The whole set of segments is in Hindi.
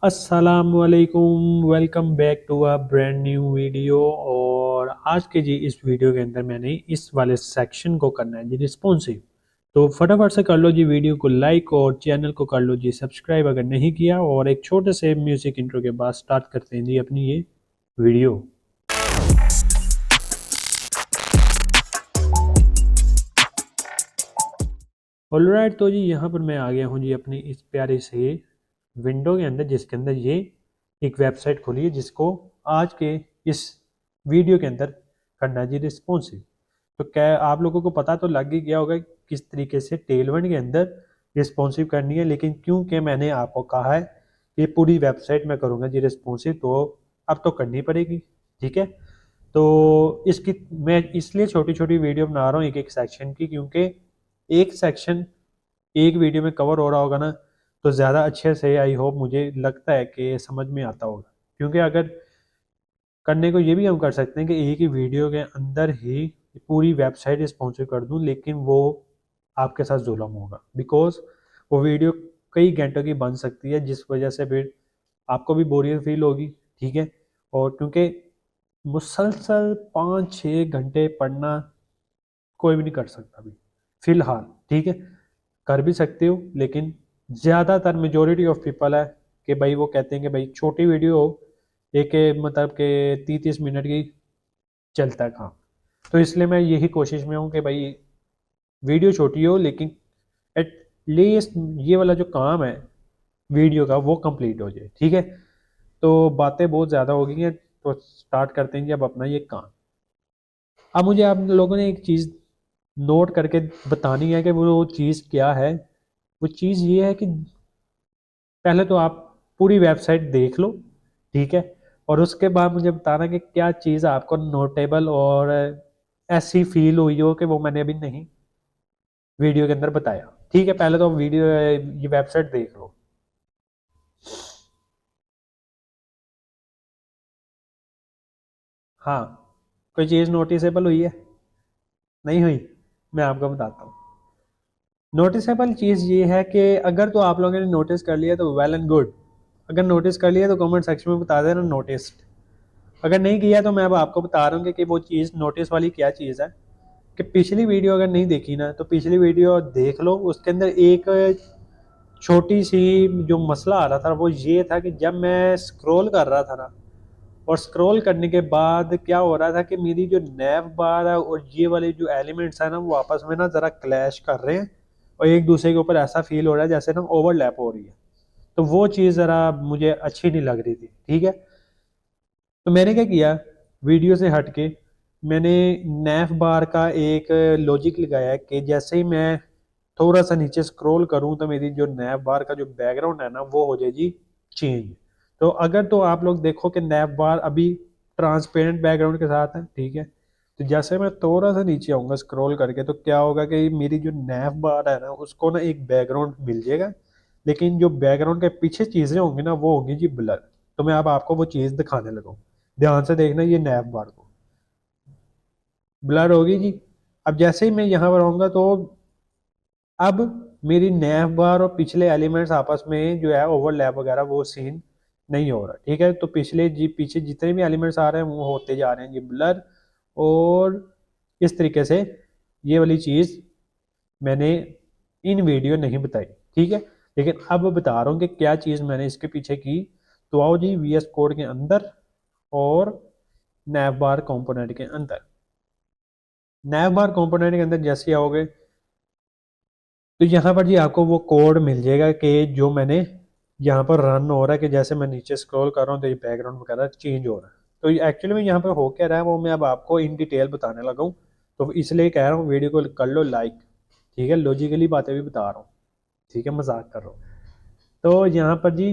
अस्सलामुअलैकुम, welcome back to a brand new video. और आज के जी इस वीडियो के अंदर मैंने इस वाले सेक्शन को करना है जी रिस्पॉन्सिव। तो फटाफट से कर लो जी वीडियो को लाइक और चैनल को कर लो जी सब्सक्राइब अगर नहीं किया। और एक छोटे से म्यूजिक इंट्रो के बाद स्टार्ट करते हैं जी अपनी ये वीडियो। ऑलराइट, तो जी यहाँ पर मैं आ गया हूँ जी अपनी इस प्यारे से विंडो के अंदर, जिसके अंदर ये एक वेबसाइट खोली है जिसको आज के इस वीडियो के अंदर करना है जी रिस्पॉन्सिव। तो क्या आप लोगों को पता तो लग ही गया होगा किस तरीके से टेलविंड के अंदर रिस्पॉन्सिव करनी है, लेकिन क्योंकि मैंने आपको कहा है कि पूरी वेबसाइट में करूँगा जी रिस्पॉन्सिव, तो अब तो करनी पड़ेगी। ठीक है, तो इसकी मैं इसलिए छोटी छोटी वीडियो बना रहा हूँ एक एक सेक्शन की, क्योंकि एक सेक्शन एक वीडियो में कवर हो रहा होगा ना, तो ज़्यादा अच्छे से आई होप मुझे लगता है कि समझ में आता होगा। क्योंकि अगर करने को ये भी हम कर सकते हैं कि एक ही वीडियो के अंदर ही पूरी वेबसाइट स्पॉन्सर कर दूं, लेकिन वो आपके साथ जुल्म होगा, बिकॉज वो वीडियो कई घंटों की बन सकती है, जिस वजह से फिर आपको भी बोरियत फील होगी। ठीक है, और क्योंकि मुसलसल 5-6 घंटे पढ़ना कोई भी नहीं कर सकता अभी फिलहाल। ठीक है, कर भी सकते हो, लेकिन ज़्यादातर मेजोरिटी ऑफ पीपल है कि भाई वो कहते हैं कि भाई छोटी वीडियो हो, एक मतलब के 30-30 मिनट की, चलता है काम। तो इसलिए मैं यही कोशिश में हूँ कि भाई वीडियो छोटी हो, लेकिन एट लीस्ट ये वाला जो काम है वीडियो का वो कंप्लीट हो जाए। ठीक है, तो बातें बहुत ज़्यादा हो गई हैं, तो स्टार्ट करते हैं जी अब अपना ये काम। अब मुझे आप लोगों ने एक चीज़ नोट करके बतानी है कि वो चीज़ क्या है। वो चीज़ ये है कि पहले तो आप पूरी वेबसाइट देख लो। ठीक है, और उसके बाद मुझे बताना कि क्या चीज़ आपको नोटेबल और ऐसी फील हुई हो कि वो मैंने अभी नहीं वीडियो के अंदर बताया। ठीक है, पहले तो वीडियो ये वेबसाइट देख लो। हाँ, कोई चीज़ नोटिसेबल हुई है? नहीं हुई? मैं आपको बताता हूँ। नोटिसेबल चीज़ ये है कि अगर तो आप लोगों ने नोटिस कर लिया तो वेल एंड गुड। अगर नोटिस कर लिया तो कमेंट सेक्शन में बता देना नोटिस्ड। अगर नहीं किया तो मैं अब आपको बता रहा हूँ कि वो चीज़ नोटिस वाली क्या चीज़ है। कि पिछली वीडियो अगर नहीं देखी ना, तो पिछली वीडियो देख लो। उसके अंदर एक छोटी सी जो मसला आ रहा था वो ये था कि जब मैं स्क्रॉल कर रहा था ना, और स्क्रॉल करने के बाद क्या हो रहा था कि मेरी जो नैव बार है और ये वाले जो एलिमेंट्स है ना, वो आपस में ना ज़रा क्लैश कर रहे हैं, और एक दूसरे के ऊपर ऐसा फील हो रहा है जैसे ना ओवरलैप हो रही है। तो वो चीज़ ज़रा मुझे अच्छी नहीं लग रही थी। ठीक है, तो मैंने क्या किया, वीडियो से हट के मैंने नैफ बार का एक लॉजिक लगाया है कि जैसे ही मैं थोड़ा सा नीचे स्क्रॉल करूं तो मेरी जो नैफ बार का जो बैकग्राउंड है ना वो हो जाएगी चेंज। तो अगर तो आप लोग देखो कि नैफ बार अभी ट्रांसपेरेंट बैकग्राउंड के साथ है। ठीक है, तो जैसे मैं थोड़ा सा नीचे आऊँगा स्क्रॉल करके, तो क्या होगा कि मेरी जो नैफ बार है ना उसको ना एक बैकग्राउंड मिल जाएगा, लेकिन जो बैकग्राउंड के पीछे चीज़ें होंगी ना वो होंगी जी ब्लर। तो मैं अब आपको वो चीज़ दिखाने लगा हूँ, ध्यान से देखना ये नैप बार को। ब्लर होगी जी। अब जैसे ही मैं यहाँ पर आऊँगा तो अब मेरी नैप बार और पिछले एलिमेंट्स आपस में जो है ओवरलैप वगैरह वो सीन नहीं हो रहा। ठीक है, तो पिछले जी पीछे जितने भी एलिमेंट्स आ रहे हैं वो होते जा रहे हैं जी ब्लर। और इस तरीके से ये वाली चीज़ मैंने इन वीडियो नहीं बताई। ठीक है, लेकिन अब बता रहा हूँ कि क्या चीज़ मैंने इसके पीछे की। तो आओ जी वी एस कोड के अंदर और नैव बार कंपोनेंट के अंदर। नैव बार कंपोनेंट के अंदर जैसे आओगे तो यहाँ पर जी आपको वो कोड मिल जाएगा कि जो मैंने यहाँ पर रन हो रहा है, कि जैसे मैं नीचे स्क्रॉल कर रहा हूँ तो ये बैकग्राउंड वगैरह चेंज हो रहा है। तो ये एक्चुअली में यहाँ पर हो क्या रहा है वो मैं अब आपको इन डिटेल बताने लगा हूँ। तो इसलिए कह रहा हूँ वीडियो को कर लो लाइक। ठीक है, लॉजिकली बातें भी बता रहा हूँ। ठीक है, मजाक कर रहा हूँ। तो यहाँ पर जी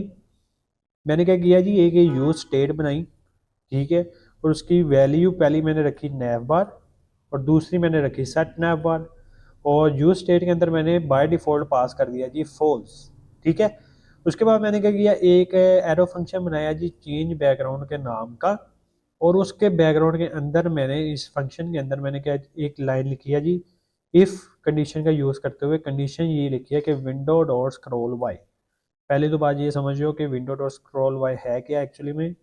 मैंने क्या किया जी, एक यूज स्टेट बनाई। ठीक है, और उसकी वैल्यू पहली मैंने रखी नैव बार और दूसरी मैंने रखी सेट नैव बार। और यूज स्टेट के अंदर मैंने बाय डिफ़ॉल्ट पास कर दिया जी फॉल्स। ठीक है, उसके बाद मैंने क्या किया, एक एरो फंक्शन बनाया जी चेंज बैकग्राउंड के नाम का। और उसके बैकग्राउंड के अंदर मैंने इस फंक्शन के अंदर मैंने क्या एक लाइन लिखी है जी, इफ़ कंडीशन का यूज़ करते हुए कंडीशन ये लिखी है कि विंडो डॉट स्क्रॉल वाई। पहले तो बात ये समझो कि विंडो डॉट स्क्रॉल वाई है क्या एक्चुअली में।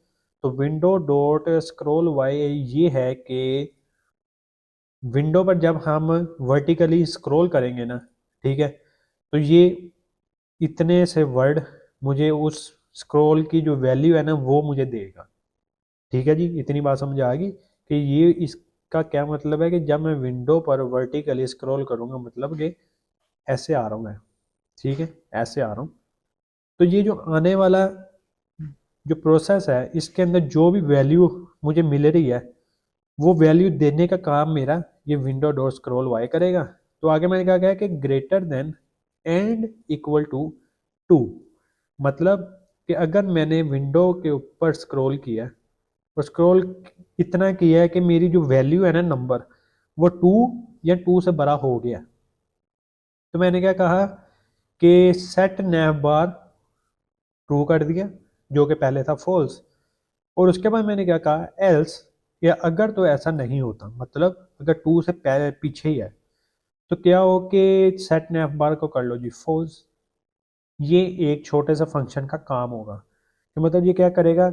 तो विंडो डॉट स्क्रॉल वाई ये है कि विंडो पर जब हम वर्टिकली स्क्रॉल करेंगे ना, ठीक है, तो ये इतने से वर्ड मुझे उस स्क्रॉल की जो वैल्यू है ना वो मुझे देगा। ठीक है जी, इतनी बात समझ आ गई कि ये इसका क्या मतलब है कि जब मैं विंडो पर वर्टिकली स्क्रॉल करूंगा मतलब कि ऐसे आ रहा हूँ मैं, ठीक है, ऐसे आ रहा हूँ, तो ये जो आने वाला जो प्रोसेस है इसके अंदर जो भी वैल्यू मुझे मिल रही है वो वैल्यू देने का काम मेरा ये विंडो डॉट स्क्रॉल वाई करेगा। तो आगे मैंने क्या कहा कि greater than and equal to two, मतलब कि अगर मैंने विंडो के ऊपर स्क्रॉल किया और स्क्रॉल इतना किया है कि मेरी जो वैल्यू है ना नंबर वो टू या टू से बड़ा हो गया, तो मैंने क्या कहा कि सेट नैव बार ट्रू कर दिया जो कि पहले था फॉल्स। और उसके बाद मैंने क्या कहा एल्स, या अगर तो ऐसा नहीं होता मतलब अगर टू से पहले पीछे ही है तो क्या हो कि सेट नैव बार को कर लो जी फॉल्स। ये एक छोटे से फंक्शन का काम होगा कि मतलब ये क्या करेगा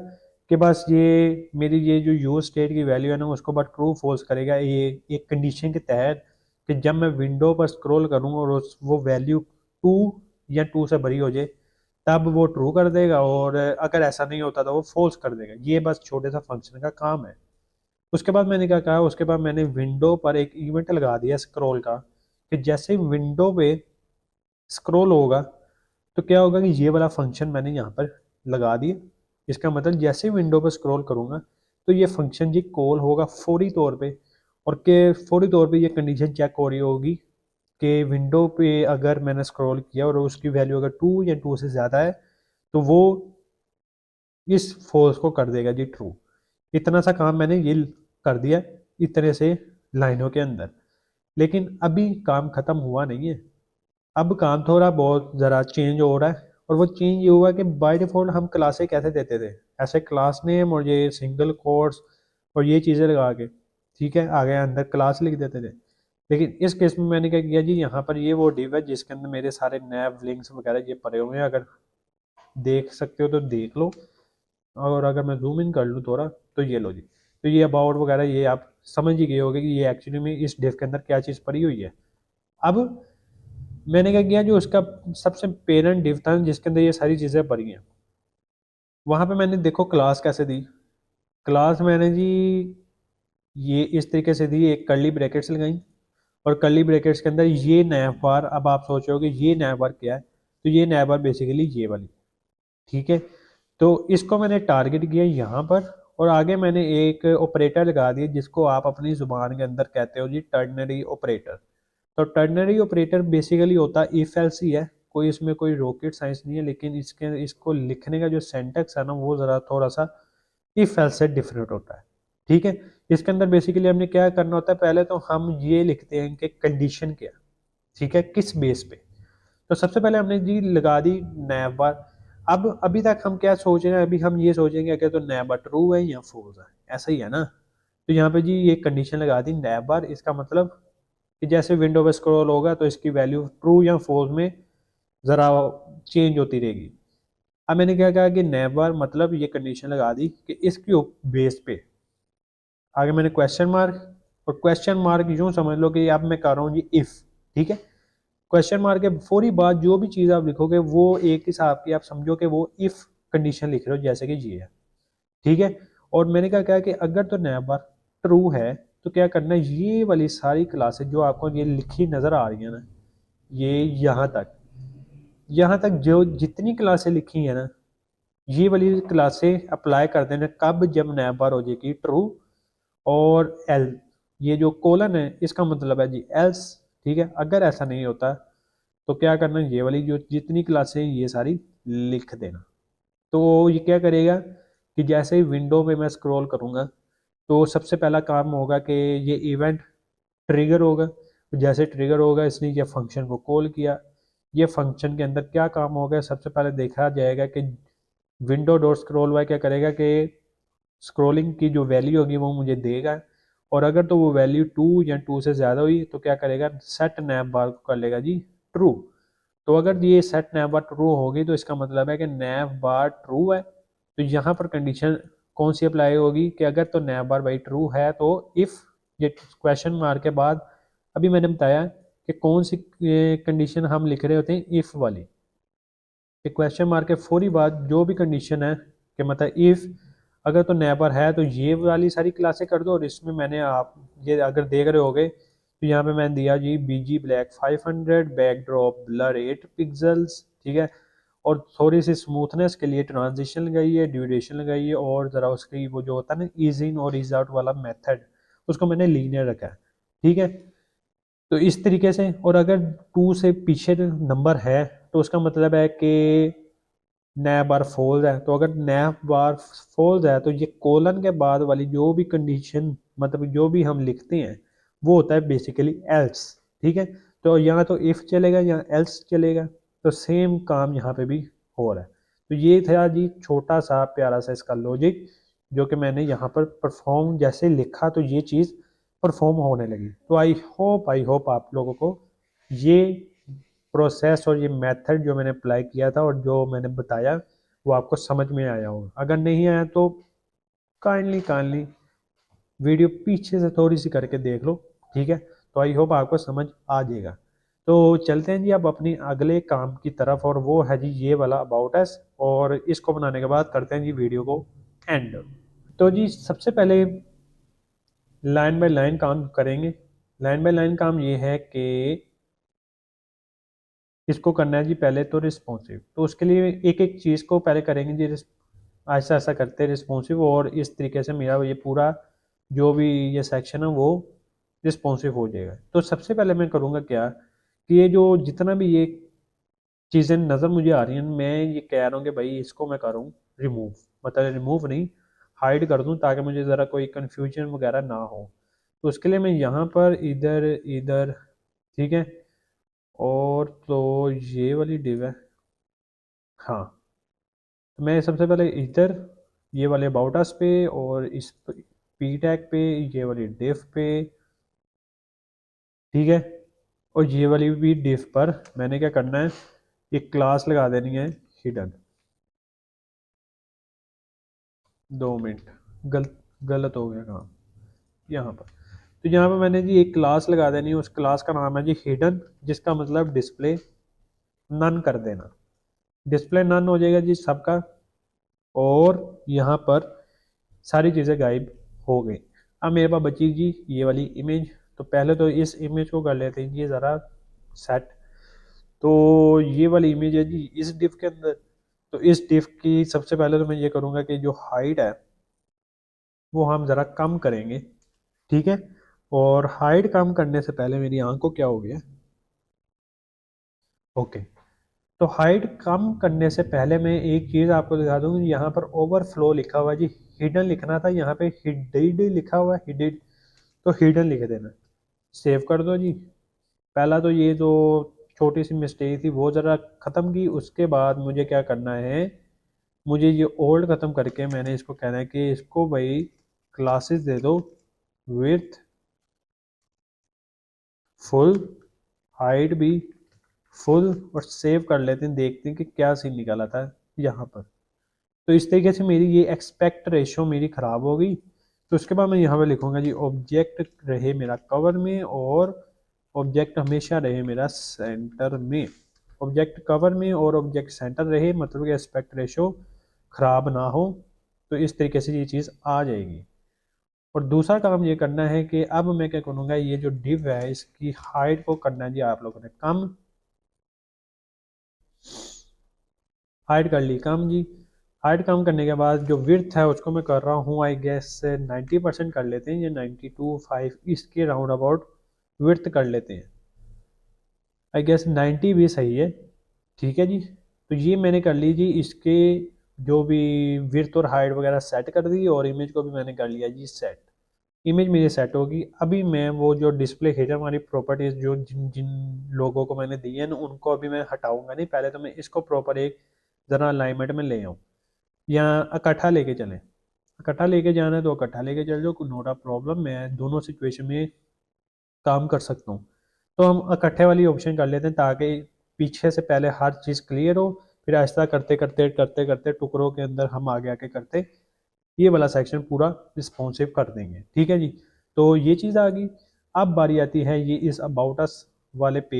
कि बस ये मेरी ये जो यूज स्टेट की वैल्यू है ना उसको बस ट्रू फॉल्स करेगा ये एक कंडीशन के तहत कि जब मैं विंडो पर स्क्रॉल करूँगा और वो वैल्यू टू या टू से बड़ी हो जाए तब वो ट्रू कर देगा, और अगर ऐसा नहीं होता तो वो फॉल्स कर देगा। ये बस छोटे सा फंक्शन का काम है। उसके बाद मैंने क्या कहा, उसके बाद मैंने विंडो पर एक इवेंट लगा दिया स्क्रॉल का कि जैसे ही विंडो पे स्क्रॉल होगा तो क्या होगा कि ये वाला फंक्शन मैंने यहाँ पर लगा दिया। इसका मतलब जैसे ही विंडो पर स्क्रॉल करूँगा तो ये फंक्शन जी कॉल होगा फौरी तौर पे, और के फौरी तौर पे ये कंडीशन चेक हो रही होगी कि विंडो पे अगर मैंने स्क्रॉल किया और उसकी वैल्यू अगर टू या टू से ज़्यादा है तो वो इस फोर्स को कर देगा जी ट्रू। इतना सा काम मैंने ये कर दिया इतने से लाइनों के अंदर। लेकिन अभी काम ख़त्म हुआ नहीं है, अब काम थोड़ा बहुत ज़रा चेंज हो रहा है। और वो चेंज ये हुआ कि बाय डिफ़ॉल्ट हम क्लासें कैसे देते थे, ऐसे क्लास नेम और ये सिंगल कोट्स और ये चीज़ें लगा के, ठीक है, आगे अंदर क्लास लिख देते थे। लेकिन इस केस में मैंने क्या किया जी, यहाँ पर ये वो डिव है जिसके अंदर मेरे सारे नैव लिंक्स वगैरह ये पड़े हुए हैं, अगर देख सकते हो तो देख लो। और अगर मैं जूम इन कर लूँ थोड़ा तो ये लो जी, तो ये अबाउट वगैरह ये आप समझ ही गए होगे कि ये एक्चुअली में इस डिव के अंदर क्या चीज़ पड़ी हुई है। अब मैंने क्या किया, जो उसका सबसे पेरेंट डिव था जिसके अंदर ये सारी चीज़ें पड़ी हैं, वहाँ पे मैंने देखो क्लास कैसे दी। क्लास मैंने जी ये इस तरीके से दी, एक कर्ली ब्रैकेट्स लगाई और कर्ली ब्रैकेट्स के अंदर ये नैव बार। अब आप सोच रहे हो कि ये नैव बार क्या है, तो ये नैव बार बेसिकली ये वाली, ठीक है। तो इसको मैंने टारगेट किया यहाँ पर, और आगे मैंने एक ऑपरेटर लगा दिया जिसको आप अपनी ज़ुबान के अंदर कहते हो जी टर्नरी ऑपरेटर। तो टर्नरी ऑपरेटर बेसिकली होता है इफ एल्स ही है, कोई इसमें कोई रॉकेट साइंस नहीं है, लेकिन इसके इसको लिखने का जो सेंटेक्स है ना वो ज़रा थोड़ा सा इफ एल्स से डिफरेंट होता है, ठीक है। इसके अंदर बेसिकली हमने क्या करना होता है, पहले तो हम ये लिखते हैं कि कंडीशन क्या, ठीक है, किस बेस पे। तो सबसे पहले हमने जी लगा दी नैव बार। अब अभी तक हम क्या सोच रहे हैं, अभी हम ये सोचेंगे कि तो नैव बार ट्रू है या फॉल्स है, ऐसा ही है ना। तो यहाँ पे जी ये कंडीशन लगा दी नैव बार, इसका मतलब कि जैसे विंडो पे स्क्रॉल होगा तो इसकी वैल्यू ट्रू या फॉल्स में ज़रा चेंज होती रहेगी। अब मैंने क्या कहा कि नैव बार मतलब ये कंडीशन लगा दी कि इसकी बेस पे आगे मैंने क्वेश्चन मार्क, और क्वेश्चन मार्क यूँ समझ लो कि अब मैं कर रहा हूँ जी इफ़, ठीक है। क्वेश्चन मार्क के फौरी बाद जो भी चीज़ आप लिखोगे वो एक हिसाब की आप समझो कि वो इफ़ कंडीशन लिख रहे हो, जैसे कि ये है, ठीक है। और मैंने क्या कहा कि अगर तो नया बार ट्रू है तो क्या करना है, ये वाली सारी क्लासेस जो आपको ये लिखी नज़र आ रही है ना, ये यहाँ तक जो जितनी क्लासें लिखी हैं ना ये वाली क्लासें अप्लाई कर देना कब, जब नया बार हो जाएगी ट्रू। और एल, ये जो कोलन है इसका मतलब है जी एल्स, ठीक है। अगर ऐसा नहीं होता तो क्या करना, ये वाली जो जितनी क्लासें ये सारी लिख देना। तो ये क्या करेगा कि जैसे ही विंडो में मैं स्क्रॉल करूँगा तो सबसे पहला काम होगा कि ये इवेंट ट्रिगर होगा। तो जैसे ट्रिगर होगा इसने ये फंक्शन को कॉल किया। ये फंक्शन के अंदर क्या काम होगा, सबसे पहले देखा जाएगा कि विंडो डॉट स्क्रॉल वाई क्या करेगा कि स्क्रॉलिंग की जो वैल्यू होगी वो मुझे देगा, और अगर तो वो वैल्यू टू या टू से ज़्यादा हुई तो क्या करेगा सेट नैप बार को कर लेगा जी ट्रू। तो अगर ये सेट नैव बार ट्रू होगी तो इसका मतलब है कि नैव बार ट्रू है। तो यहाँ पर कंडीशन कौन सी अप्लाई होगी कि अगर तो नैव बार भाई ट्रू है तो इफ़, ये क्वेश्चन मार्क के बाद अभी मैंने बताया कि कौन सी कंडीशन हम लिख रहे होते हैं, इफ़ वाली। कि क्वेश्चन मार्क के फौरी बाद जो भी कंडीशन है कि मतलब इफ़ अगर तो नेबर है तो ये वाली सारी क्लासें कर दो। और इसमें मैंने आप ये अगर देख रहे होगे तो यहाँ पे मैंने दिया जी BG black 500, backdrop blur 8 pixels, ठीक है। और थोड़ी सी स्मूथनेस के लिए ट्रांजिशन लगाई है, ड्यूरेशन लगाई है, और ज़रा उसकी वो जो होता है ना ईज इन और ईज आउट वाला मेथड, उसको मैंने लीनियर रखा है, ठीक है। तो इस तरीके से, और अगर 2 से पीछे नंबर है तो उसका मतलब है कि नैब बार फॉल्स है। तो अगर नैब बार फॉल्स है तो ये कोलन के बाद वाली जो भी कंडीशन, मतलब जो भी हम लिखते हैं वो होता है बेसिकली एल्स, ठीक है। तो यहाँ तो इफ़ चलेगा या एल्स चलेगा, तो सेम काम यहाँ पे भी हो रहा है। तो ये था जी छोटा सा प्यारा सा इसका लॉजिक, जो कि मैंने यहाँ पर परफॉर्म जैसे लिखा तो ये चीज़ परफॉर्म होने लगी। तो आई होप आप लोगों को ये प्रोसेस और ये मेथड जो मैंने अप्लाई किया था और जो मैंने बताया वो आपको समझ में आया होगा। अगर नहीं आया तो काइंडली काइंडली वीडियो पीछे से थोड़ी सी करके देख लो, ठीक है। तो आई होप आपको समझ आ जाएगा। तो चलते हैं जी अब अपनी अगले काम की तरफ, और वो है जी ये वाला अबाउट अस। और इसको बनाने के बाद करते हैं जी वीडियो को एंड। तो जी सबसे पहले लाइन बाय लाइन काम करेंगे। लाइन बाय लाइन काम ये है कि इसको करना है जी पहले तो रिस्पॉन्सिव। तो उसके लिए एक एक चीज़ को पहले करेंगे जी ऐसा ऐसा करते हैं रिस्पॉन्सिव, और इस तरीके से मेरा ये पूरा जो भी ये सेक्शन है वो रिस्पॉन्सिव हो जाएगा। तो सबसे पहले मैं करूँगा क्या कि ये जो जितना भी ये चीज़ें नज़र मुझे आ रही हैं, मैं ये कह रहा हूँ कि भाई इसको मैं करूँ रिमूव, मतलब रिमूव नहीं, हाइड कर दूँ, ताकि मुझे ज़रा कोई कन्फ्यूजन वगैरह ना हो। तो उसके लिए मैं यहाँ पर इधर इधर, ठीक है। और तो ये वाली डिव है, हाँ। तो मैं सबसे पहले इधर ये वाले अबाउट अस पे और इस पी टैग पे, ये वाली डिफ पे, ठीक है। और ये वाली भी डिफ पर मैंने क्या करना है, एक क्लास लगा देनी है हिडन। 2 मिनट, गलत हो गया काम यहाँ पर। तो यहाँ पर मैंने जी एक क्लास लगा देनी है, उस क्लास का नाम है जी हिडन, जिसका मतलब डिस्प्ले नन कर देना। डिस्प्ले नन हो जाएगा जी सबका, और यहाँ पर सारी चीज़ें गायब हो गई। अब मेरे पास बची जी ये वाली इमेज। तो पहले तो इस इमेज को कर लेते हैं ये ज़रा सेट। तो ये वाली इमेज है जी इस डिफ के अंदर। तो इस डिफ की सबसे पहले तो मैं ये करूँगा कि जो हाइट है वो हम ज़रा कम करेंगे, ठीक है। और हाइट कम करने से पहले मेरी आंख को क्या हो गया, ओके। तो हाइट कम करने से पहले मैं एक चीज़ आपको दिखा दूँ, यहाँ पर ओवरफ्लो लिखा हुआ है जी, हिडन लिखना था, यहाँ पे हिडेड लिखा हुआ है, हिडेड। तो हिडन लिख देना, सेव कर दो जी। पहला तो ये जो छोटी सी मिस्टेक थी वो ज़रा ख़त्म की। उसके बाद मुझे क्या करना है, मुझे ये ओल्ड ख़त्म करके मैंने इसको कहना है कि इसको भाई क्लासेस दे दो विथ फुल, हाइट भी फुल, और सेव कर लेते हैं, देखते हैं कि क्या सीन निकाला था यहाँ पर। तो इस तरीके से मेरी ये एक्सपेक्ट रेशो मेरी ख़राब हो गई। तो उसके बाद मैं यहाँ पे लिखूँगा जी ऑब्जेक्ट रहे मेरा कवर में, और ऑब्जेक्ट हमेशा रहे मेरा सेंटर में। ऑब्जेक्ट कवर में और ऑब्जेक्ट सेंटर रहे, मतलब कि एस्पेक्ट रेशो ख़राब ना हो। तो इस तरीके से ये चीज़ आ जाएगी। और दूसरा काम ये करना है कि अब मैं क्या करूँगा, ये जो डिव है इसकी हाइट को करना है जी आप लोगों ने कम। हाइट कर ली कम जी। हाइट कम करने के बाद जो विड्थ है उसको मैं कर रहा हूँ आई गेस 90% कर लेते हैं, ये 92.5 इसके राउंड अबाउट विड्थ कर लेते हैं। आई गेस 90 भी सही है, ठीक है जी। तो ये मैंने कर ली जी इसके जो भी विड्थ और हाइट वगैरह सेट कर दी, और इमेज को भी मैंने कर लिया जी सेट। इमेज मेरी सेट होगी। अभी मैं वो जो डिस्प्ले हिडन वाली प्रॉपर्टीज़ जो जिन जिन लोगों को मैंने दी है ना उनको अभी मैं हटाऊंगा नहीं। पहले तो मैं इसको प्रॉपर एक ज़रा अलाइनमेंट में ले आऊँ, या इकट्ठा लेके चलें। इकट्ठा लेके जाना है तो इकट्ठा लेके चल जाओ, नोट अ प्रॉब्लम, मैं दोनों सिचुएशन में काम कर सकता हूँ। तो हम इकट्ठे वाली ऑप्शन कर लेते हैं, ताकि पीछे से पहले हर चीज़ क्लियर हो, फिर ऐसा करते करते करते करते टुकड़ों के अंदर हम आगे आके करते ये वाला सेक्शन पूरा रिस्पॉन्सिव कर देंगे। ठीक है जी, तो ये चीज़ आ गई। अब बारी आती है ये इस अबाउट अस वाले पे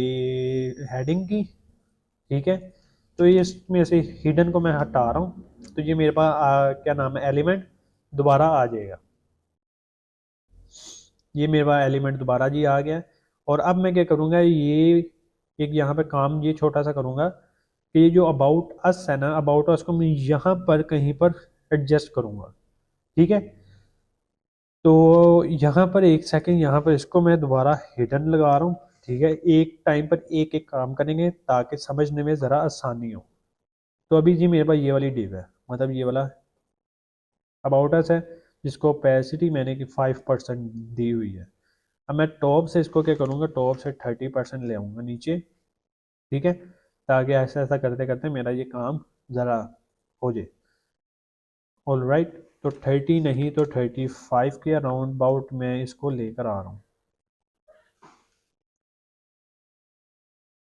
हेडिंग की। ठीक है, तो ये इसमें से हिडन को मैं हटा रहा हूँ, तो ये मेरे पास क्या नाम है एलिमेंट दोबारा आ जाएगा। ये मेरे पास एलिमेंट दोबारा जी आ गया। और अब मैं क्या करूँगा, ये एक यहाँ पे काम ये छोटा सा करूँगा कि ये जो अबाउट अस है ना, अबाउट अस को मैं यहाँ पर कहीं पर एडजस्ट करूँगा। ठीक है, तो यहाँ पर एक सेकंड, यहाँ पर इसको मैं दोबारा हिडन लगा रहा हूँ। ठीक है, एक टाइम पर एक एक काम करेंगे ताकि समझने में ज़रा आसानी हो। तो अभी जी मेरे पास ये वाली डिव है, मतलब ये वाला अबाउट अस है, जिसको ओपेसिटी मैंने की 5% दी हुई है। अब मैं टॉप से इसको क्या करूँगा, टॉप से 30% ले आऊँगा नीचे। ठीक है, ताकि ऐसा ऐसा करते करते मेरा ये काम ज़रा हो जाए। ऑल राइट, तो 30 नहीं तो 35 के अराउंड अबाउट मैं इसको लेकर आ रहा हूँ।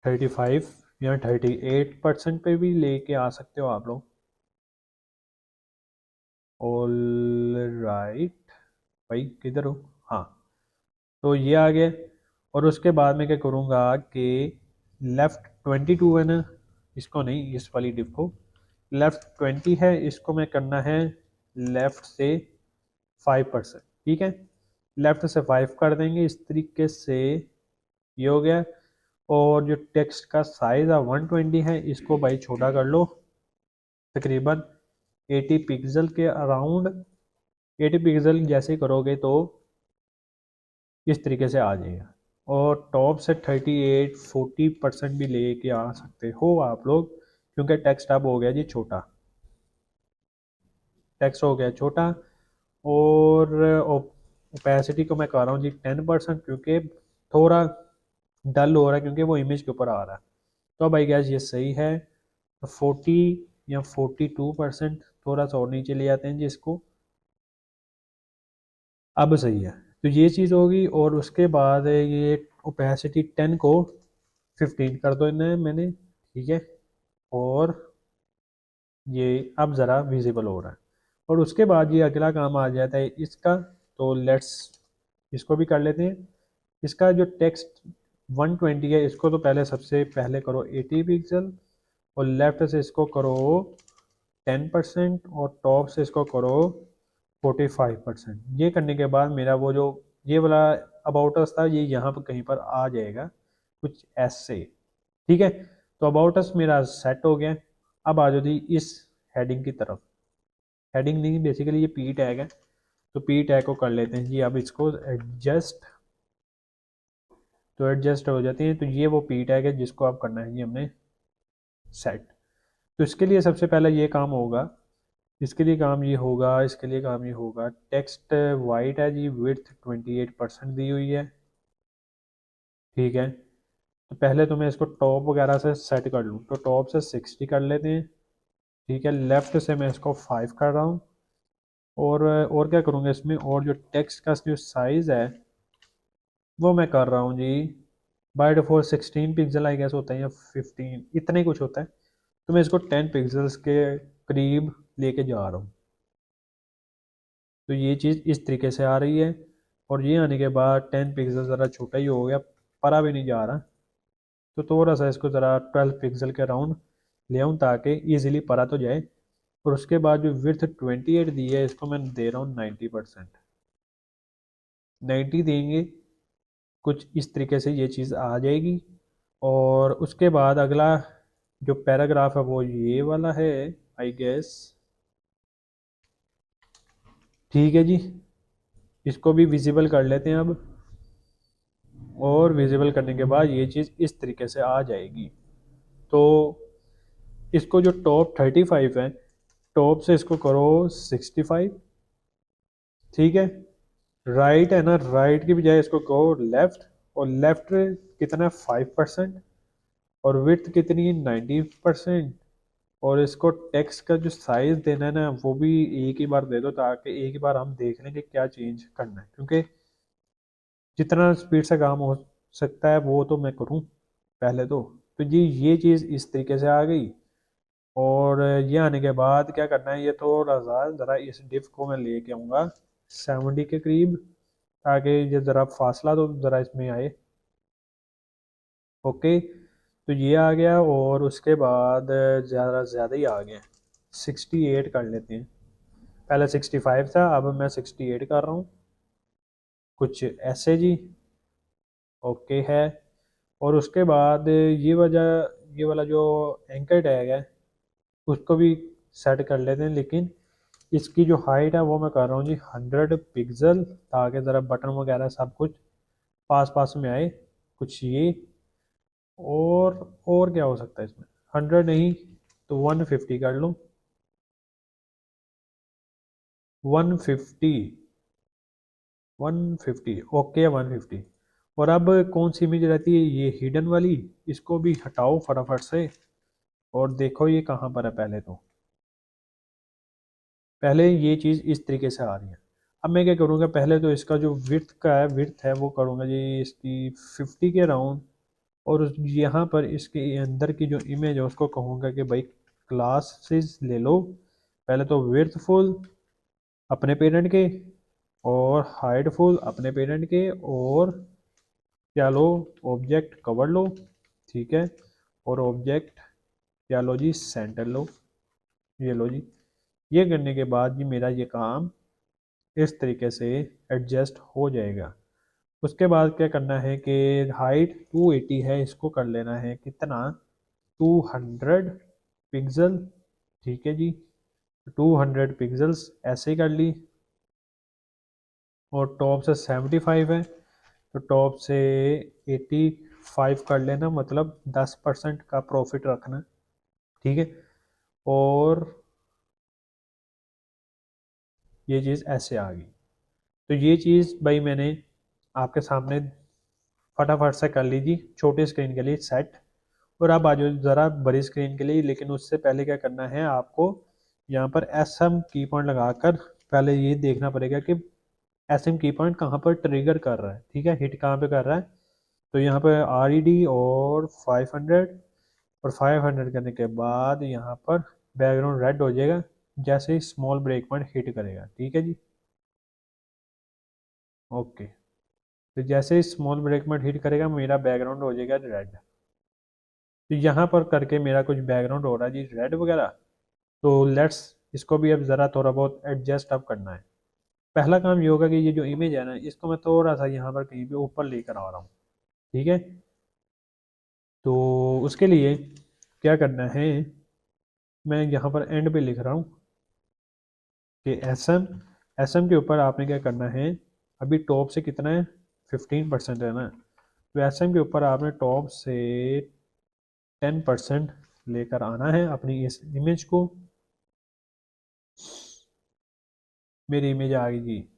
35 या 38% पे भी लेके आ सकते हो आप लोग। ऑल राइट, भाई किधर हो? हाँ, तो ये आ गया। और उसके बाद मैं क्या करूँगा कि लेफ़्ट 22 है ना, इसको नहीं, इस वाली डिप को लेफ़्ट 20 है, इसको मैं करना है लेफ़्ट से 5%। ठीक है, लेफ़्ट से 5 कर देंगे इस तरीके से। ये हो गया। और जो टेक्स्ट का साइज़ है 120 है, इसको भाई छोटा कर लो तकरीबन 80 पिक्सल के अराउंड। 80 पिक्सल जैसे करोगे तो इस तरीके से आ जाएगा। और टॉप से 38-40% भी लेके आ सकते हो आप लोग, क्योंकि टेक्स्ट अब हो गया जी छोटा, टेक्स्ट हो गया छोटा। और ओपेसिटी को मैं कर रहा हूँ जी 10%, क्योंकि थोड़ा डल हो रहा है, क्योंकि वो इमेज के ऊपर आ रहा है। तो भाई गैस ये सही है, तो 40 या 42%, थोड़ा सा और नीचे ले आते हैं जी इसको। अब सही है, तो ये चीज़ होगी। और उसके बाद ये ओपेसिटी 10 को 15 कर दो इन्हें मैंने। ठीक है, और ये अब ज़रा विजिबल हो रहा है। और उसके बाद ये अगला काम आ जाता है इसका, तो लेट्स इसको भी कर लेते हैं। इसका जो टेक्स्ट 120 है, इसको तो पहले सबसे पहले करो 80 पिक्सल, और लेफ्ट से इसको करो 10% और टॉप से इसको करो 45%। ये करने के बाद मेरा वो जो ये वाला अबाउट अस था, ये यहाँ पर कहीं पर आ जाएगा कुछ ऐसे। ठीक है, तो अबाउट अस मेरा सेट हो गया। अब आ जाओ जी इस हेडिंग की तरफ। हेडिंग नहीं, बेसिकली ये पी टैग है, तो पी टैग को कर लेते हैं जी अब इसको एडजस्ट। तो एडजस्ट हो जाती है, तो ये वो पी टैग है जिसको आप करना है जी हमने सेट। तो इसके लिए सबसे पहले ये काम होगा, इसके लिए काम ये होगा, इसके लिए काम ये होगा। टेक्स्ट वाइट है जी, विड्थ 28% दी हुई है। ठीक है, तो पहले तो मैं इसको टॉप वगैरह से सेट कर लूँ, तो टॉप से 60 कर लेते हैं। ठीक है, लेफ़्ट से मैं इसको 5 कर रहा हूँ। और क्या करूँगा इसमें, और जो टेक्स्ट का जो साइज़ है वो मैं कर रहा हूँ जी by default 16 pixel I guess होता है, या 15, इतना ही कुछ होता है। तो मैं इसको 10 पिक्सल्स के करीब लेके जा रहा हूँ। तो ये चीज़ इस तरीके से आ रही है। और ये आने के बाद 10 पिक्सल ज़रा छोटा ही हो गया, परा भी नहीं जा रहा। तो थोड़ा सा इसको ज़रा 12 पिक्सल के अराउंड ले आऊँ ताकि ईजिली परा तो जाए। और उसके बाद जो विड्थ 28 दी है, इसको मैं दे रहा हूँ 90%। 90 देंगे, कुछ इस तरीके से ये चीज़ आ जाएगी। और उसके बाद अगला जो पैराग्राफ है वो ये वाला है आई गेस। ठीक है जी, इसको भी विजिबल कर लेते हैं अब। और विजिबल करने के बाद ये चीज़ इस तरीके से आ जाएगी। तो इसको जो टॉप 35 है, टॉप से इसको करो 65। ठीक है, राइट है ना, राइट की बजाय इसको कहो लेफ़्ट। और लेफ़्ट कितना 5%, और विड्थ कितनी 90%। और इसको टेक्स्ट का जो साइज़ देना है ना, वो भी एक ही बार दे दो, ताकि एक ही बार हम देख लें कि क्या चेंज करना है, क्योंकि जितना स्पीड से काम हो सकता है वो तो मैं करूँ पहले तो। तो जी ये चीज़ इस तरीके से आ गई। और ये आने के बाद क्या करना है, ये थोड़ा सा ज़रा इस डिफ को मैं लेके आऊँगा 70 के करीब, ताकि ये ज़रा फासला तो ज़रा इसमें आए। ओके, तो ये आ गया और उसके बाद ज़्यादा ज़्यादा ही आ गया, 68 कर लेते हैं। पहले 65 था, अब मैं 68 कर रहा हूँ, कुछ ऐसे जी। ओके है। और उसके बाद ये वाला जो एंकर टैग है उसको भी सेट कर लेते हैं, लेकिन इसकी जो हाइट है वो मैं कर रहा हूँ जी 100 पिक्सल, ताकि ज़रा बटन वगैरह सब कुछ पास पास में आए। कुछ ये और क्या हो सकता है इसमें, 100 नहीं तो 150 कर लो, 150, 150 ओके 150। और अब कौन सी इमेज रहती है, ये हिडन वाली, इसको भी हटाओ फटाफट से। और देखो ये कहाँ पर है, पहले ये चीज़ इस तरीके से आ रही है। अब मैं क्या करूँगा, पहले तो इसका जो विड्थ है वो करूँगा जी इसकी 50 के अराउंड। और यहाँ पर इसके अंदर की जो इमेज है उसको कहूँगा कि भाई क्लासेस ले लो, पहले तो विड्थ फुल अपने पेरेंट के, और हाइट फुल अपने पेरेंट के, और क्या लो, ऑब्जेक्ट कवर लो, ठीक है। और ऑब्जेक्ट क्या लो जी, सेंटर लो, ये लो जी। ये करने के बाद जी मेरा ये काम इस तरीके से एडजस्ट हो जाएगा। उसके बाद क्या करना है कि हाइट 280 है, इसको कर लेना है कितना, 200 पिक्सल, ठीक है जी। 200 पिक्सल्स ऐसे ही कर ली। और टॉप से 75 है, तो टॉप से 85 कर लेना, मतलब 10% का प्रॉफिट रखना, ठीक है। और ये चीज़ ऐसे आ गई। तो ये चीज़ भाई मैंने आपके सामने फटाफट से कर लीजिए छोटे स्क्रीन के लिए सेट। और अब आ जाओ ज़रा बड़ी स्क्रीन के लिए, लेकिन उससे पहले क्या करना है आपको, यहाँ पर एस एम की पॉइंट लगाकर पहले ये देखना पड़ेगा कि एस एम की पॉइंट कहाँ पर ट्रिगर कर रहा है, ठीक है, हिट कहाँ पे कर रहा है। तो यहाँ पर आर ई डी और 500, और 500 करने के बाद यहाँ पर बैकग्राउंड रेड हो जाएगा जैसे ही स्मॉल ब्रेक पॉइंट हिट करेगा, ठीक है जी। ओके, तो जैसे ही स्मॉल ब्रेक पॉइंट हिट करेगा मेरा बैकग्राउंड हो जाएगा रेड। तो यहाँ पर करके मेरा कुछ बैकग्राउंड हो रहा है जी रेड वगैरह। तो लेट्स इसको भी अब ज़रा थोड़ा बहुत एडजस्ट अब करना है। पहला काम ये होगा कि ये जो इमेज है ना, इसको मैं थोड़ा सा यहाँ पर कहीं पे ऊपर लेकर आ रहा हूँ, ठीक है। तो उसके लिए क्या करना है, मैं यहाँ पर एंड पे लिख रहा हूँ कि एस एम के ऊपर आपने क्या करना है, अभी टॉप से कितना है, 15% है ना, तो एस एम के ऊपर आपने टॉप से 10% लेकर आना है अपनी इस इमेज को। मेरी इमेज आ गई जी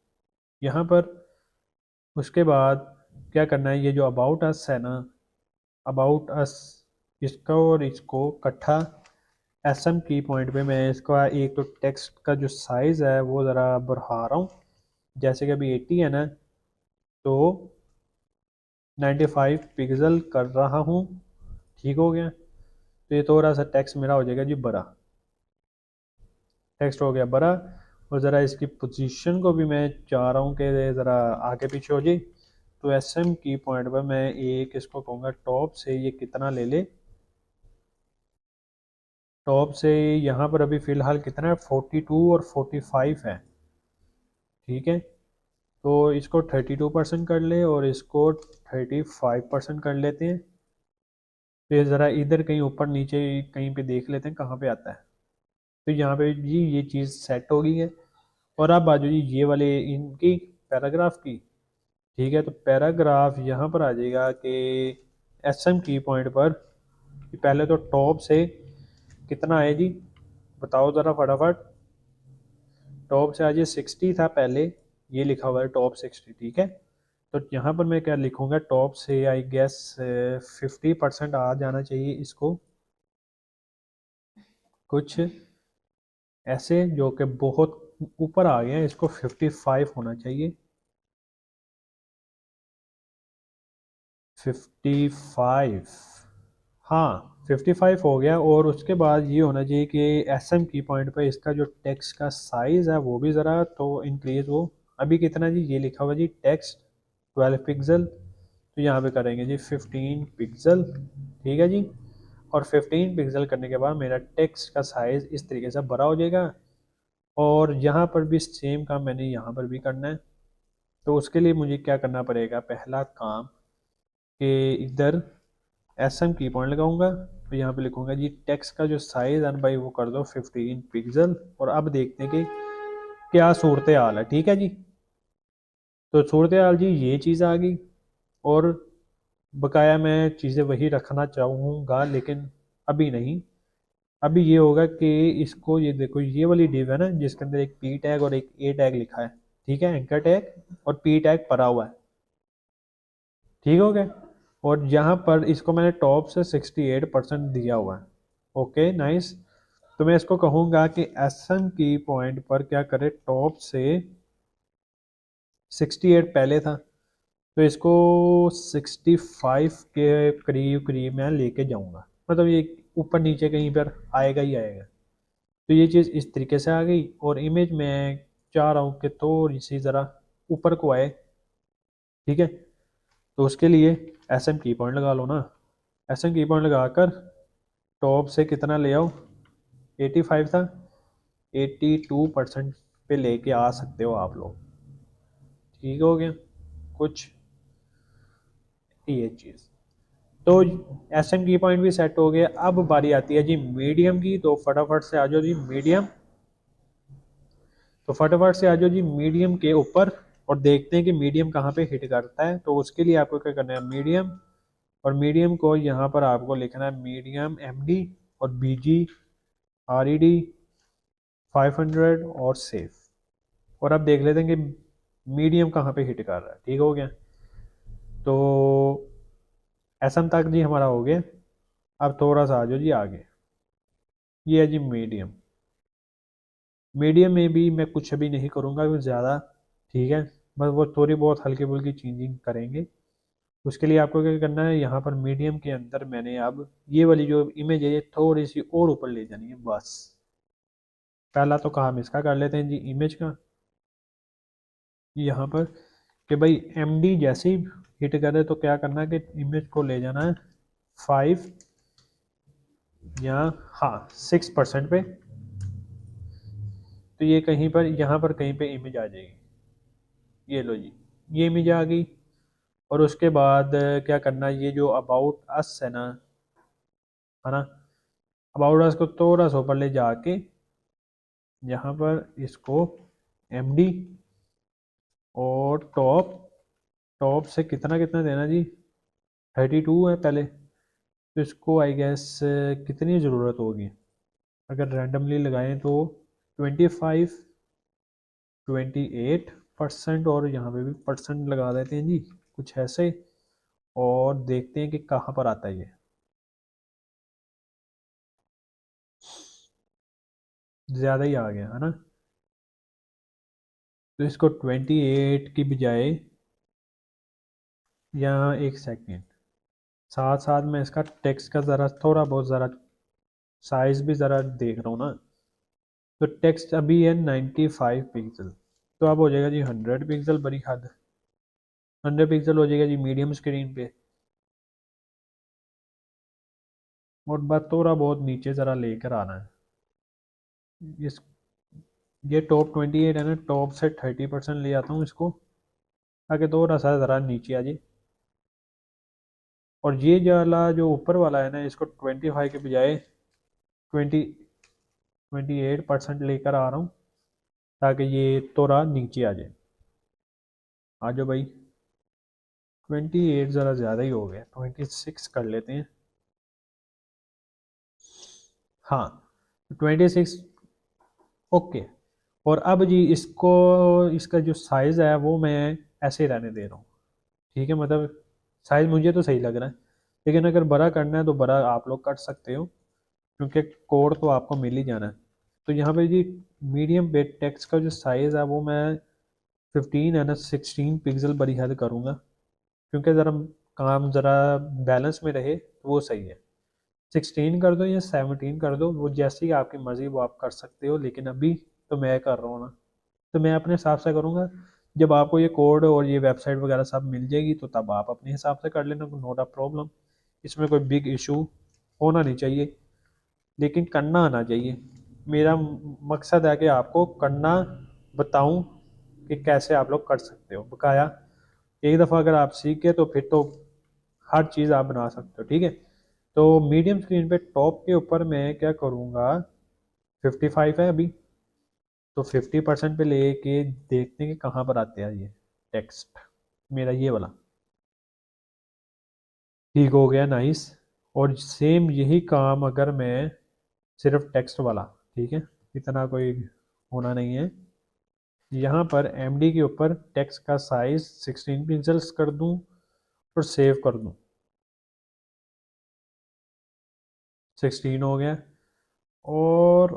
यहाँ पर। उसके बाद क्या करना है, ये जो अबाउट अस है ना, अबाउट अस, इसको और इसको इकट्ठा एस एम की पॉइंट पे मैं इसका एक तो टेक्स्ट का जो साइज़ है वो ज़रा बढ़ा रहा हूँ। जैसे कि अभी 80 है ना, तो 95 पिक्सल कर रहा हूँ, ठीक हो गया। तो ये थोड़ा सा टेक्स्ट मेरा हो जाएगा जी बड़ा, टेक्स्ट हो गया बड़ा। और ज़रा इसकी पोजीशन को भी मैं चाह रहा हूँ कि ज़रा आगे पीछे हो जाए। तो एस एम की पॉइंट पर मैं एक इसको कहूँगा टॉप से ये कितना ले ले, टॉप से यहाँ पर अभी फ़िलहाल कितना है, 42 और 45 है, ठीक है। तो इसको 32% कर ले और इसको 35% कर लेते हैं। तो ये ज़रा इधर कहीं ऊपर नीचे कहीं पे देख लेते हैं कहाँ पे आता है। तो यहाँ पे जी ये चीज़ सेट हो गई है। और अब बाजू जी ये वाले इनकी पैराग्राफ की, ठीक है। तो पैराग्राफ यहाँ पर आ जाएगा कि एस एम की पॉइंट पर पहले तो टॉप से कितना है जी, बताओ ज़रा फटाफट। टॉप से आज ये 60 था पहले, ये लिखा हुआ है टॉप 60, ठीक है। तो यहाँ पर मैं क्या लिखूँगा, टॉप से आई गेस 50% आ जाना चाहिए इसको, कुछ ऐसे जो कि बहुत ऊपर आ गया है, इसको 55 होना चाहिए, 55। हाँ 55 हो गया। और उसके बाद ये होना चाहिए कि एसएम की पॉइंट पे इसका जो टेक्स्ट का साइज़ है वो भी ज़रा तो इंक्रीज़ हो। अभी कितना जी, ये लिखा हुआ जी टेक्स्ट 12 पिक्सल, तो यहाँ पे करेंगे जी 15 पिक्सल, ठीक है जी। और 15 पिक्सल करने के बाद मेरा टेक्स्ट का साइज़ इस तरीके से बड़ा हो जाएगा। और यहाँ पर भी सेम काम मैंने यहाँ पर भी करना है। तो उसके लिए मुझे क्या करना पड़ेगा, पहला काम कि इधर एस एम की पॉइंट लगाऊंगा, तो यहाँ पे लिखूंगा जी टेक्स्ट का जो साइज़ है भाई वो कर दो 15 पिक्सल। और अब देखते हैं कि क्या सूरत हाल है, ठीक है जी। तो सूरत हाल जी ये चीज़ आ गई। और बकाया मैं चीज़ें वही रखना चाहूँगा, लेकिन अभी नहीं। अभी ये होगा कि इसको, ये देखो ये वाली डिव है ना जिसके अंदर एक पी टैग और एक ए टैग लिखा है, ठीक है, एंकर टैग और पी टैग पड़ा हुआ है, ठीक हो गया। और यहाँ पर इसको मैंने टॉप से 68% दिया हुआ है। Okay nice. तो मैं इसको कहूँगा कि एस एम की पॉइंट पर क्या करे, टॉप से 68 पहले था, तो इसको 65 के करीब करीब मैं लेके जाऊँगा। मतलब ये ऊपर नीचे कहीं पर आएगा ही आएगा। तो ये चीज़ इस तरीके से आ गई। और इमेज में चाह रहा हूँ कि थोड़ी सी ज़रा ऊपर को आए, ठीक है। तो उसके लिए एस एम की पॉइंट लगा लो ना। एस एम की पॉइंट लगाकर टॉप से कितना ले आओ, 85 था, 82% पे लेके आ सकते हो आप लोग, ठीक हो गया कुछ ये चीज़। तो एस एम की पॉइंट भी सेट हो गया। अब बारी आती है जी मीडियम की, तो फटाफट से आ जाओ जी मीडियम। तो फटाफट से आ जाओ जी मीडियम के ऊपर और देखते हैं कि मीडियम कहाँ पे हिट करता है। तो उसके लिए आपको क्या करना है, मीडियम, और मीडियम को यहाँ पर आपको लिखना है मीडियम एम डी और बी जी आर ई डी 500 और सेफ। और अब देख लेते हैं कि मीडियम कहाँ पे हिट कर रहा है, ठीक हो गया। तो एसएम तक जी हमारा हो गया। अब थोड़ा सा आ जाओ जी आगे, ये है जी मीडियम। मीडियम में भी मैं कुछ अभी नहीं करूँगा ज़्यादा, ठीक है, बस वो थोड़ी बहुत हल्की फुल्की चेंजिंग करेंगे। उसके लिए आपको क्या करना है, यहाँ पर मीडियम के अंदर मैंने अब ये वाली जो इमेज है ये थोड़ी सी और ऊपर ले जानी है बस। पहला तो काम इसका कर लेते हैं जी, इमेज का, यहाँ पर कि भाई एमडी जैसे ही हिट करे तो क्या करना है कि इमेज को ले जाना है 5 या हाँ 6% पे। तो ये कहीं पर, यहाँ पर कहीं पे इमेज आ जाएगी, ये लो जी, ये इमेज आ गई। और उसके बाद क्या करना है, ये जो अबाउट अस है ना, है ना, अबाउट अस को थोड़ा सा ऊपर ले जाके यहाँ पर इसको एमडी और टॉप, टॉप से कितना कितना देना जी, 32 है पहले। तो इसको आई गेस कितनी ज़रूरत होगी, अगर रैंडमली लगाएं तो 25, 28%, और यहाँ पे भी परसेंट लगा देते हैं जी कुछ ऐसे। और देखते हैं कि कहाँ पर आता है ये, ज़्यादा ही आ गया है ना। तो इसको 28 की बजाय, यहाँ एक सेकेंड, साथ साथ में इसका टेक्स्ट का ज़रा थोड़ा बहुत ज़रा साइज़ भी ज़रा देख रहा हूँ ना। तो टेक्स्ट अभी है 95 पिक्सल, तो अब हो जाएगा जी 100 पिक्सल, बड़ी हद 100 पिक्सल हो जाएगा जी मीडियम स्क्रीन पे। और बस थोड़ा बहुत नीचे ज़रा लेकर आना है इस, ये टॉप 28 है ना, टॉप से 30% ले आता हूँ इसको, ताकि थोड़ा सा ज़रा नीचे आ जाए। और ये वाला जो ऊपर वाला है ना, इसको 25 के बजाय 28% लेकर आ रहा हूँ, ताकि ये थोड़ा नीचे आ जाए। आ जाओ भाई, 28 ज़रा ज़्यादा ही हो गया, 26 कर लेते हैं। हाँ 26, ओके। और अब जी इसको, इसका जो साइज़ है वो मैं ऐसे ही रहने दे रहा हूँ, ठीक है। मतलब साइज़ मुझे तो सही लग रहा है, लेकिन अगर बड़ा करना है तो बड़ा आप लोग कर सकते हो, क्योंकि कोड तो आपको मिल ही जाना है। तो यहाँ पे जी मीडियम पे टेक्स्ट का जो साइज़ है वो मैं 15 है ना 16 पिक्सल बड़ी हद करूँगा, क्योंकि ज़रा काम ज़रा बैलेंस में रहे तो वो सही है। 16 कर दो या 17 कर दो, वो जैसी आपकी मर्ज़ी वो आप कर सकते हो, लेकिन अभी तो मैं कर रहा हूँ ना, तो मैं अपने हिसाब से करूँगा। जब आपको ये कोड और ये वेबसाइट वगैरह सब मिल जाएगी तो तब आप अपने हिसाब से कर लेना, नोट अ प्रॉब्लम। इसमें कोई बिग इशू होना नहीं चाहिए, लेकिन करना आना चाहिए। मेरा मकसद है कि आपको करना बताऊं कि कैसे आप लोग कर सकते हो बकाया। एक दफ़ा अगर आप सीख गए तो फिर तो हर चीज़ आप बना सकते हो, ठीक है। तो मीडियम स्क्रीन पे टॉप के ऊपर मैं क्या करूँगा, 55 है अभी, तो 50% पे लेके देखते हैं कि कहाँ पर आते हैं ये टेक्स्ट, मेरा ये वाला ठीक हो गया, नाइस। और सेम यही काम अगर मैं सिर्फ टेक्स्ट वाला, ठीक है, इतना कोई होना नहीं है, यहाँ पर एमडी के ऊपर टेक्स्ट का साइज 16 पिक्सल्स कर दूँ और सेव कर दूँ, 16 हो गया। और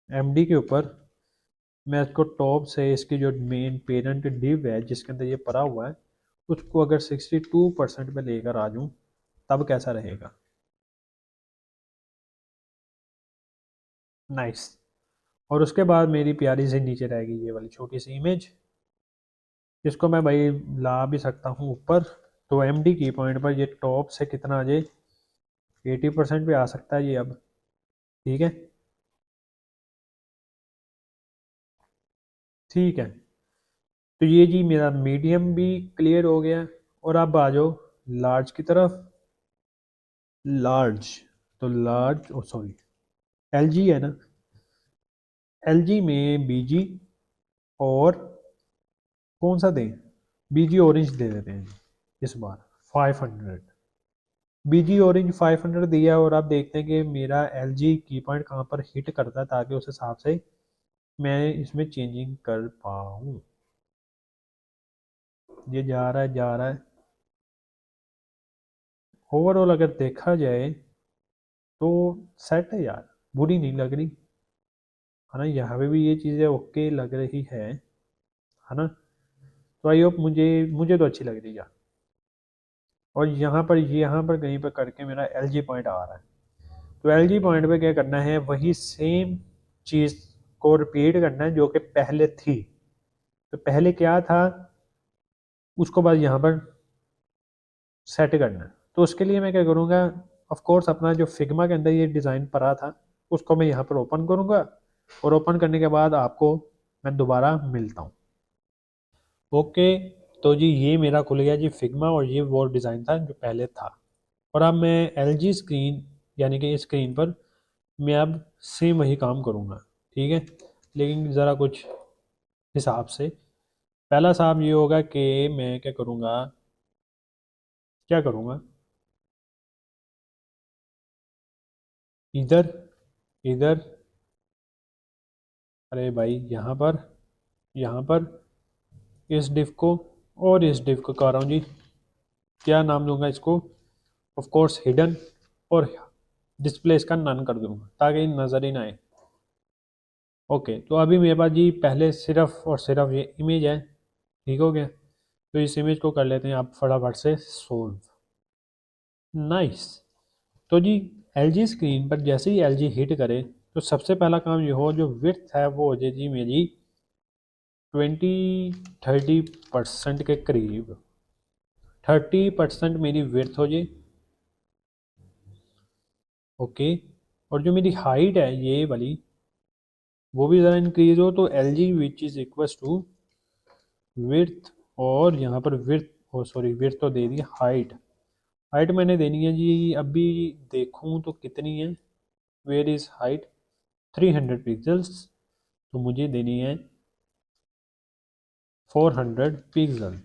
एमडी के ऊपर मैं इसको टॉप से इसकी जो मेन पेरेंट डिव है जिसके अंदर ये पड़ा हुआ है, उसको अगर 62% पे लेकर आ जाऊँ तब कैसा रहेगा। नाइस। और उसके बाद मेरी प्यारी सी नीचे रहेगी ये वाली छोटी सी इमेज, जिसको मैं भाई ला भी सकता हूँ ऊपर। तो एमडी की पॉइंट पर ये टॉप से कितना आ जाए, 80% पे आ सकता है ये अब, ठीक है। ठीक है, तो ये जी मेरा मीडियम भी क्लियर हो गया। और अब आ जाओ लार्ज की तरफ। लार्ज, तो लार्ज, ओ सॉरी, एलजी है ना, एलजी में बीजी और कौन सा दें, बीजी ऑरेंज दे देते हैं इस बार 500। बीजी ऑरेंज 500 दिया, और आप देखते हैं कि मेरा एलजी की पॉइंट कहाँ पर हिट करता है, ताकि उस हिसाब से मैं इसमें चेंजिंग कर पाऊँ। ये जा रहा है जा रहा है। ओवरऑल अगर देखा जाए तो सेट है यार, बुरी नहीं लग रही, है ना। यहाँ पे भी ये चीज़ें ओके लग रही है ना। तो आई होप मुझे मुझे तो अच्छी लग रही है। और यहाँ पर कहीं पर करके मेरा एल जी पॉइंट आ रहा है, तो एल जी पॉइंट पे क्या करना है, वही सेम चीज़ को रिपीट करना है जो कि पहले थी। तो पहले क्या था, उसको बाद यहाँ पर सेट करना है। तो उसके लिए मैं क्या करूँगा, ऑफ कोर्स अपना जो फिग्मा के अंदर ये डिज़ाइन पड़ा था उसको मैं यहाँ पर ओपन करूँगा, और ओपन करने के बाद आपको मैं दोबारा मिलता हूँ। ओके, तो जी ये मेरा खुल गया जी फिग्मा, और ये वो डिज़ाइन था जो पहले था। और अब मैं एलजी स्क्रीन, यानी कि इस स्क्रीन पर मैं अब सेम वही काम करूँगा, ठीक है, लेकिन ज़रा कुछ हिसाब से। पहला साहब ये होगा कि मैं क्या करूँगा, क्या करूँगा, इधर इधर, अरे भाई यहाँ पर इस डिव को और इस डिव को कर रहा हूँ जी, क्या नाम दूंगा इसको, ऑफ कोर्स हिडन, और डिस्प्ले इसका नन कर दूंगा ताकि नज़र ही ना आए। ओके, तो अभी मेरे पास जी पहले सिर्फ और सिर्फ ये इमेज है, ठीक हो गया। तो इस इमेज को कर लेते हैं आप फटाफट से सोल्व। नाइस। तो जी एलजी स्क्रीन पर जैसे ही एलजी हिट करे तो सबसे पहला काम ये हो, जो विड्थ है वो हो जाए जी मेरी 20-30% के करीब, 30% मेरी विड्थ हो जाए। ओके, और जो मेरी हाइट है ये वाली वो भी ज़रा इंक्रीज हो, तो L G which is equals to width, और यहाँ पर विड्थ, ओ सॉरी विड्थ तो दे दी, हाइट, हाइट मैंने देनी है जी, अभी देखूँ तो कितनी है, वेयर इज़ हाइट, 300 पिक्सल्स, तो मुझे देनी है 400 पिक्सल,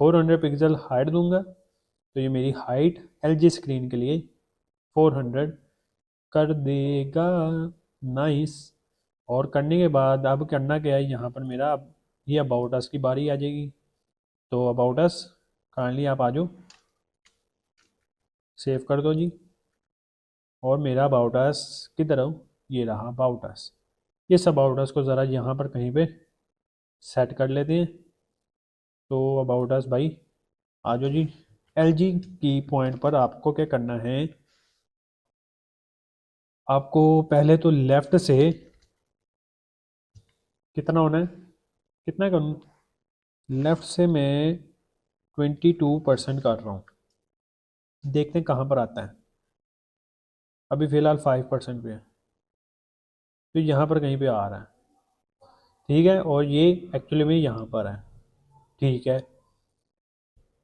400 पिक्सल हाइट दूंगा, तो ये मेरी हाइट एल जी स्क्रीन के लिए 400 कर देगा। नाइस। और करने के बाद अब करना क्या है, यहाँ पर मेरा अब ये अबाउट अस की बारी आ जाएगी। तो अबाउट अस काइंडली आप आ जाओ, सेव कर दो जी। और मेरा अबाउट अस किधर हो, ये रहा अबाउट अस। इस अबाउट अस को ज़रा यहाँ पर कहीं पे सेट कर लेते हैं। तो अबाउट अस भाई आ जाओ जी, LG की पॉइंट पर आपको क्या करना है, आपको पहले तो लेफ्ट से कितना होना है, कितना करूँ, लेफ्ट से मैं 22% कर रहा हूँ, देखते हैं कहाँ पर आता है। अभी फ़िलहाल 5% पे है, तो यहाँ पर कहीं पे आ रहा है, ठीक है। और ये एक्चुअली में यहाँ पर है, ठीक है।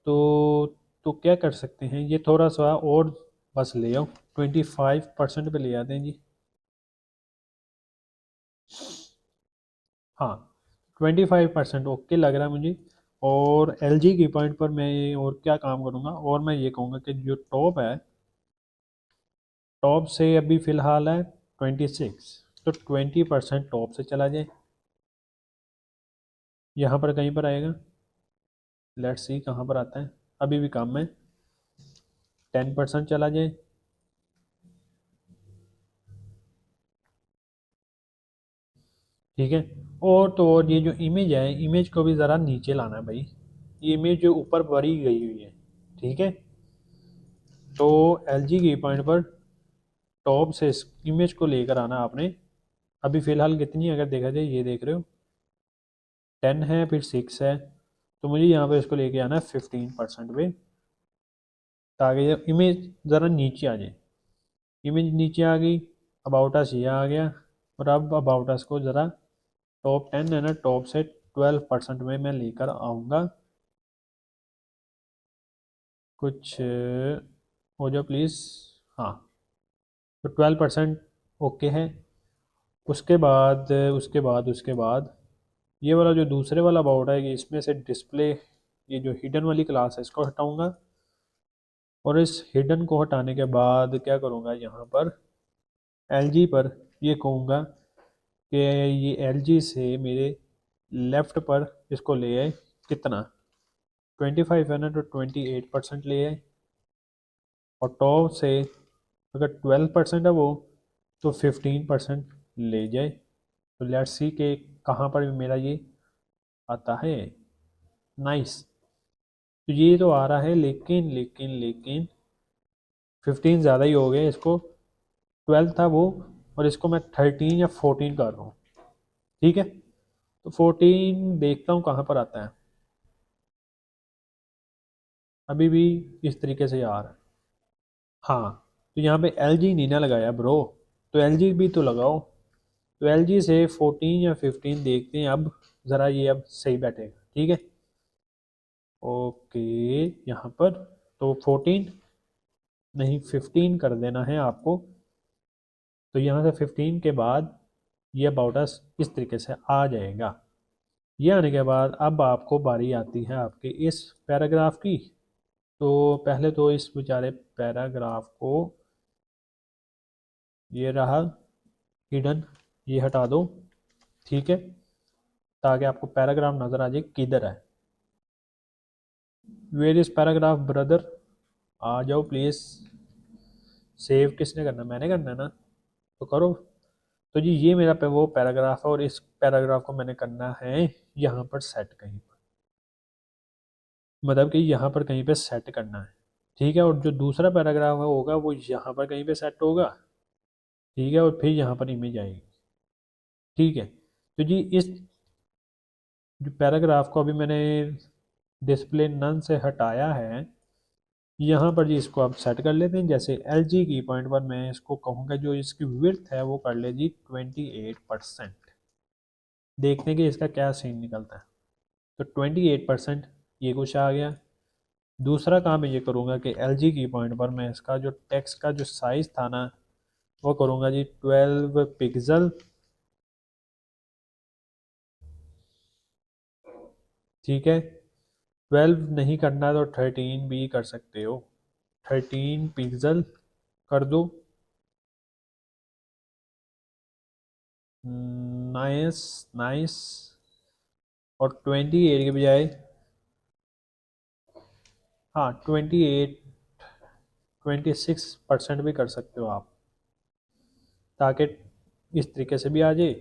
तो क्या कर सकते हैं, ये थोड़ा सा और बस ले आओ, 25% पे ले आते हैं जी। हाँ, 25% ओके लग रहा है मुझे। और LG की पॉइंट पर मैं और क्या काम करूँगा, और मैं ये कहूँगा कि जो टॉप है, टॉप से अभी फ़िलहाल है 26, तो 20% टॉप से चला जाए, यहाँ पर कहीं पर आएगा। लेट्स सी कहाँ पर आता है, अभी भी कम है, 10% चला जाए, ठीक है। और तो और ये जो इमेज है, इमेज को भी ज़रा नीचे लाना है भाई, ये इमेज जो ऊपर भरी गई हुई है, ठीक है। तो LG की पॉइंट पर टॉप से इस इमेज को लेकर आना आपने। अभी फ़िलहाल कितनी अगर देखा जाए, ये देख रहे हो 10 है, फिर 6 है, तो मुझे यहाँ पे इसको लेके आना है 15% पे, ताकि ये इमेज ज़रा नीचे आ जाए। इमेज नीचे आ गई, अबाउट अस ये आ गया, और अब अबाउट अस को ज़रा टॉप 10 है ना, टॉप से 12% में मैं लेकर आऊँगा। कुछ हो जाओ प्लीज़, हाँ, तो 12% ओके है। उसके बाद ये वाला जो दूसरे वाला अबाउट है, कि इसमें से डिस्प्ले, ये जो हिडन वाली क्लास है इसको हटाऊंगा, और इस हिडन को हटाने के बाद क्या करूँगा, यहाँ पर LG पर ये कहूँगा कि ये LG से मेरे लेफ़्ट पर इसको ले आए, कितना 25 है ना, तो 28% ले आए, और टॉप से अगर 12% है वो, तो 15% ले जाए। तो लेट्स सी के कहाँ पर मेरा ये आता है, नाइस। तो ये तो आ रहा है, लेकिन लेकिन लेकिन 15 ज़्यादा ही हो गया, इसको 12 था वो, और इसको मैं 13 या 14 कर रहा हूँ, ठीक है। तो 14 देखता हूँ कहाँ पर आता है, अभी भी इस तरीके से आ रहा है। हाँ, तो यहाँ पे LG नहीं ना लगाया ब्रो, तो LG भी तो लगाओ। तो LG से 14 या 15 देखते हैं अब, ज़रा ये अब सही बैठेगा, ठीक है। ओके, यहाँ पर तो 14 नहीं 15 कर देना है आपको। तो यहाँ से 15 के बाद ये अबाउट अस इस तरीके से आ जाएगा। ये आने के बाद अब आपको बारी आती है आपके इस पैराग्राफ की। तो पहले तो इस बेचारे पैराग्राफ को, ये रहा हिडन, ये हटा दो, ठीक है, ताकि आपको पैराग्राफ नज़र आ जाए किधर है। वेयर इज़ पैराग्राफ ब्रदर, आ जाओ प्लीज़। सेव किसने करना, मैंने करना है ना, तो करो। तो जी ये मेरा वो पैराग्राफ है, और इस पैराग्राफ को मैंने करना है यहाँ पर सेट कहीं पर, मतलब कि यहाँ पर कहीं पे सेट करना है, ठीक है। और जो दूसरा पैराग्राफ होगा वो यहाँ पर कहीं पे सेट होगा, ठीक है, और फिर यहाँ पर इमेज आएगी, ठीक है। तो जी इस जो पैराग्राफ को अभी मैंने डिस्प्ले नन से हटाया है, यहाँ पर जी इसको आप सेट कर लेते हैं। जैसे LG की पॉइंट पर मैं इसको कहूँगा, जो इसकी विड्थ है वो कर ले जी 28%, देखते हैं कि इसका क्या सीन निकलता है। तो 28% ये कुछ आ गया। दूसरा काम मैं ये करूँगा कि LG की पॉइंट पर मैं इसका जो टेक्स्ट का जो साइज़ था ना, वो करूँगा जी 12 पिक्सल, ठीक है। 12 नहीं करना तो 13 भी कर सकते हो, 13 पिक्सल कर दो। Nice nice. और 28 के बजाय, हाँ 28, 26% भी कर सकते हो आप, ताकि इस तरीके से भी आ जाए।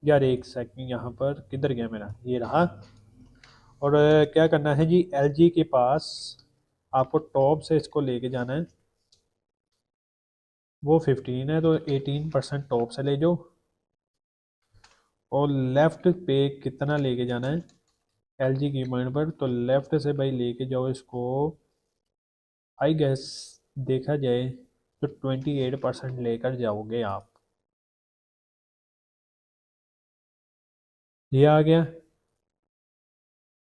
यार एक सेकंड, यहाँ पर किधर गया मेरा, ये रहा। और क्या करना है जी, LG के पास आपको टॉप से इसको लेके जाना है, वो 15 है तो 18% टॉप से ले जाओ, और लेफ़्ट पे कितना लेके जाना है एलजी की पॉइंट पर, तो लेफ़्ट से भाई लेके जाओ इसको, आई गेस देखा जाए तो 28% लेकर जाओगे आप। ये आ गया,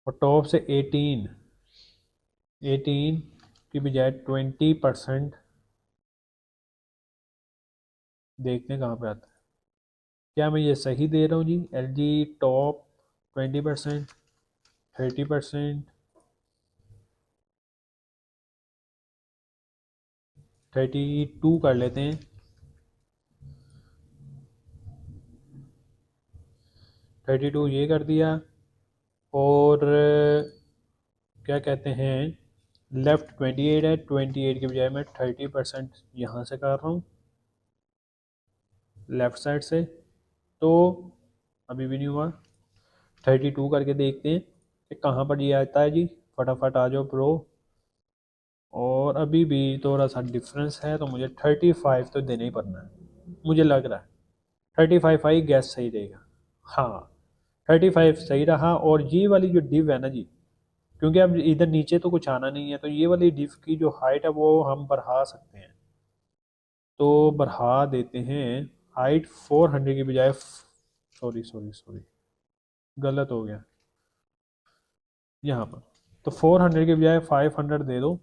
और टॉप से 18 की बजाय 20%, देखते हैं कहाँ पे आता है। क्या मैं ये सही दे रहा हूँ जी? एल जी टॉप 20%, 30%, 32 कर लेते हैं, 32 ये कर दिया, और क्या कहते हैं, लेफ़्ट 28 है, 28 की बजाय मैं 30% यहाँ से कर रहा हूँ लेफ़्ट साइड से, तो अभी भी नहीं हुआ। 32 करके देखते हैं कि कहाँ पर ये आता है जी, फटाफट आ जाओ प्रो। और अभी भी थोड़ा सा डिफरेंस है, तो मुझे 35 तो देना ही पड़ना है, मुझे लग रहा है 35 आई गैस सही रहेगा। हाँ 35 सही रहा, और ये वाली जो डिव है ना जी, क्योंकि अब इधर नीचे तो कुछ आना नहीं है, तो ये वाली डिव की जो हाइट है वो हम बढ़ा सकते हैं, तो बढ़ा देते हैं हाइट 400 की बजाय, सॉरी सॉरी सॉरी गलत हो गया यहाँ पर, तो 400 की बजाय 500 दे दो,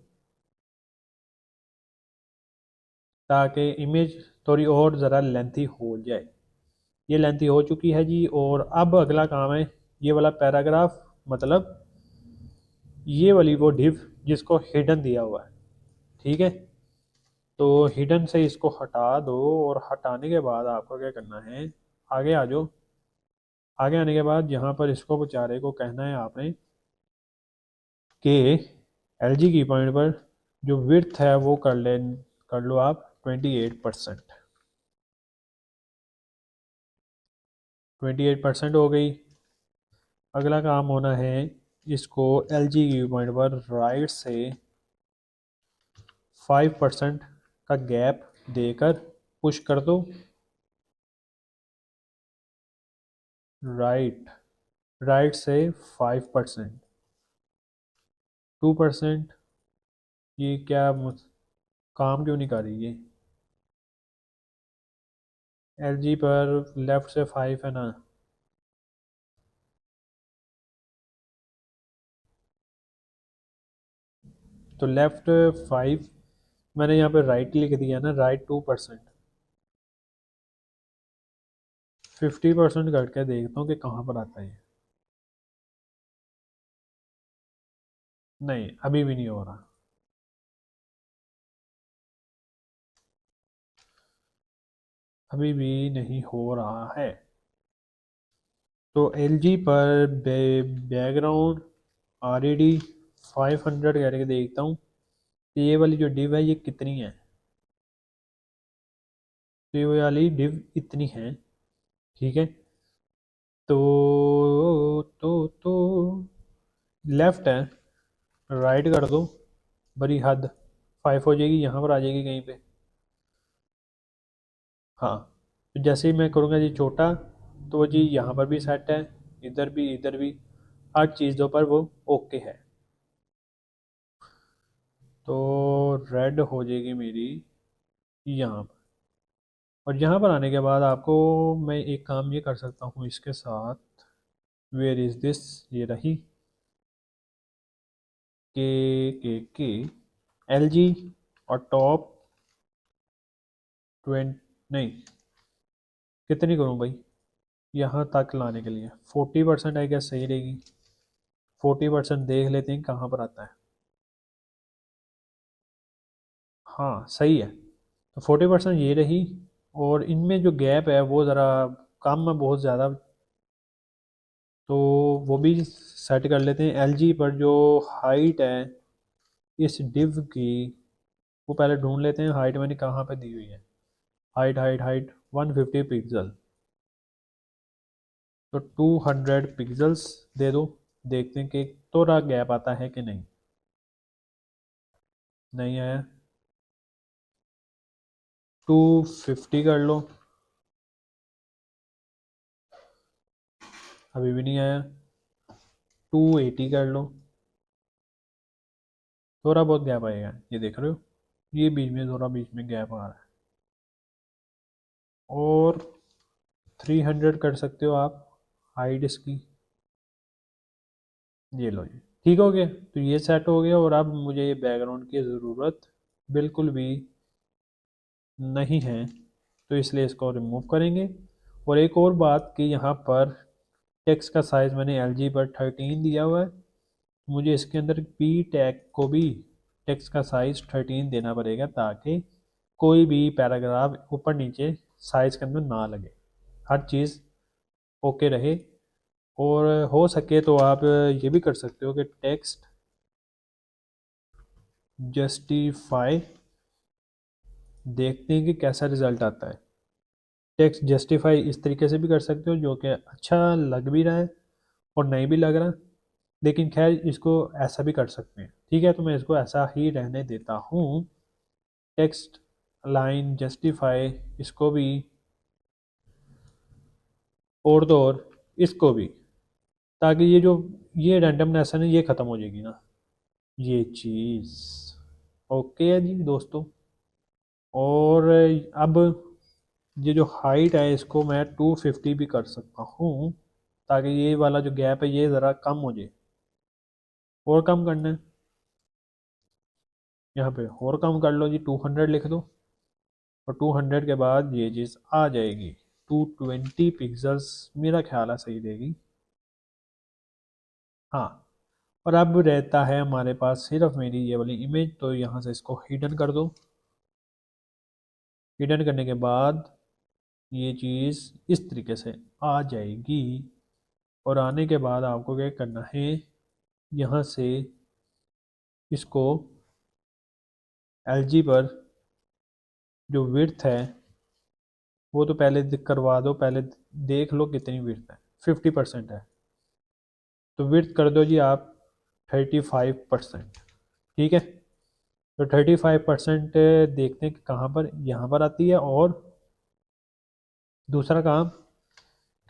ताकि इमेज थोड़ी और ज़रा लेंथी हो जाए। ये लेंथी हो चुकी है जी, और अब अगला काम है ये वाला पैराग्राफ, मतलब ये वाली वो डिव जिसको हिडन दिया हुआ है, ठीक है। तो हिडन से इसको हटा दो, और हटाने के बाद आपको क्या करना है, आगे आ जाओ। आगे आने के बाद यहाँ पर इसको बेचारे को कहना है आपने कि एलजी की पॉइंट पर जो विड्थ है वो कर लो आप 28%। 28% हो गई। अगला काम होना है, इसको एलजी की पॉइंट पर राइट से 5% का गैप देकर पुश कर दो, राइट राइट से 5%, 2%, ये क्या काम क्यों नहीं कर रही है? एलजी पर लेफ़्ट से 5 है ना, तो लेफ़्ट 5, मैंने यहाँ पे राइट लिख दिया ना, राइट 2%, 50% करके देखता हूँ कि कहाँ पर आता है। नहीं अभी भी नहीं हो रहा, अभी भी नहीं हो रहा है। तो एल जी पर बैकग्राउंड RED 500 करके देखता हूँ कि ये वाली जो डिव है ये कितनी है, तो ये वाली डिव इतनी है, ठीक है। तो लेफ्ट है, राइट कर दो, बड़ी हद 5 हो जाएगी, यहाँ पर आ जाएगी कहीं पे। हाँ, तो जैसे ही मैं करूँगा जी छोटा, तो जी यहाँ पर भी सेट है, इधर भी हर चीज़ों पर वो ओके है, तो रेड हो जाएगी मेरी यहाँ पर। और यहाँ पर आने के बाद आपको मैं एक काम ये कर सकता हूँ इसके साथ, वेयर इज़ दिस, ये रही के एल जी, और टॉप 20, नहीं कितनी करूँ भाई, यहाँ तक लाने के लिए 40% आई गेस सही रहेगी। 40% देख लेते हैं कहाँ पर आता है। हाँ सही है, तो 40% ये रही, और इनमें जो गैप है वो ज़रा कम है बहुत ज़्यादा, तो वो भी सेट कर लेते हैं। एलजी पर जो हाइट है इस डिव की, वो पहले ढूंढ लेते हैं, हाइट मैंने कहाँ पे दी हुई है, हाइट 150 पिक्सल, तो 200 पिक्सल्स दे दो, देखते हैं कि थोड़ा गैप आता है कि नहीं। नहीं आया। 250 कर लो, अभी भी नहीं आया। 280 कर लो, थोड़ा बहुत गैप आएगा, ये देख रहे हो, ये बीच में थोड़ा बीच में गैप आ रहा है। और 300 कर सकते हो आप हाइट इसकी, ये लो जी, ठीक हो गया। तो ये सेट हो गया, और अब मुझे ये बैकग्राउंड की ज़रूरत बिल्कुल भी नहीं है, तो इसलिए इसको रिमूव करेंगे। और एक और बात कि यहाँ पर टेक्स्ट का साइज़ मैंने LG पर 13 दिया हुआ है, मुझे इसके अंदर पी टैग को भी टेक्स्ट का साइज़ 13 देना पड़ेगा, ताकि कोई भी पैराग्राफ ऊपर नीचे साइज़ के अंदर ना लगे, हर चीज़ ओके रहे। और हो सके तो आप ये भी कर सकते हो कि टेक्स्ट जस्टिफाई, देखते हैं कि कैसा रिज़ल्ट आता है। टेक्स्ट जस्टिफाई इस तरीके से भी कर सकते हो, जो कि अच्छा लग भी रहा है और नहीं भी लग रहा, लेकिन खैर इसको ऐसा भी कर सकते हैं। ठीक है, तो मैं इसको ऐसा ही रहने देता हूँ। टेक्स्ट लाइन जस्टिफाई, इसको भी, और तो और इसको भी, ताकि ये जो ये रैंडमनेस है ना, ये ख़त्म हो जाएगी ना, ये चीज़। ओके है जी दोस्तों। और अब ये जो हाइट है इसको मैं 250 भी कर सकता हूँ, ताकि ये वाला जो गैप है ये ज़रा कम हो जाए। और कम करना है यहाँ पे, और कम कर लो जी, 200 लिख दो। और 200 के बाद ये चीज़ आ जाएगी 220 पिक्सल्स, मेरा ख्याल है सही देगी। हाँ, और अब रहता है हमारे पास सिर्फ मेरी ये वाली इमेज, तो यहाँ से इसको हिडन कर दो। हिडन करने के बाद ये चीज़ इस तरीके से आ जाएगी। और आने के बाद आपको क्या करना है, यहाँ से इसको LG पर जो विड्थ है वो तो पहले करवा दो, पहले देख लो कितनी विड्थ है। 50% है, तो विड्थ कर दो जी आप 35%। ठीक है, तो 35% देखते हैं कि कहाँ पर, यहाँ पर आती है। और दूसरा काम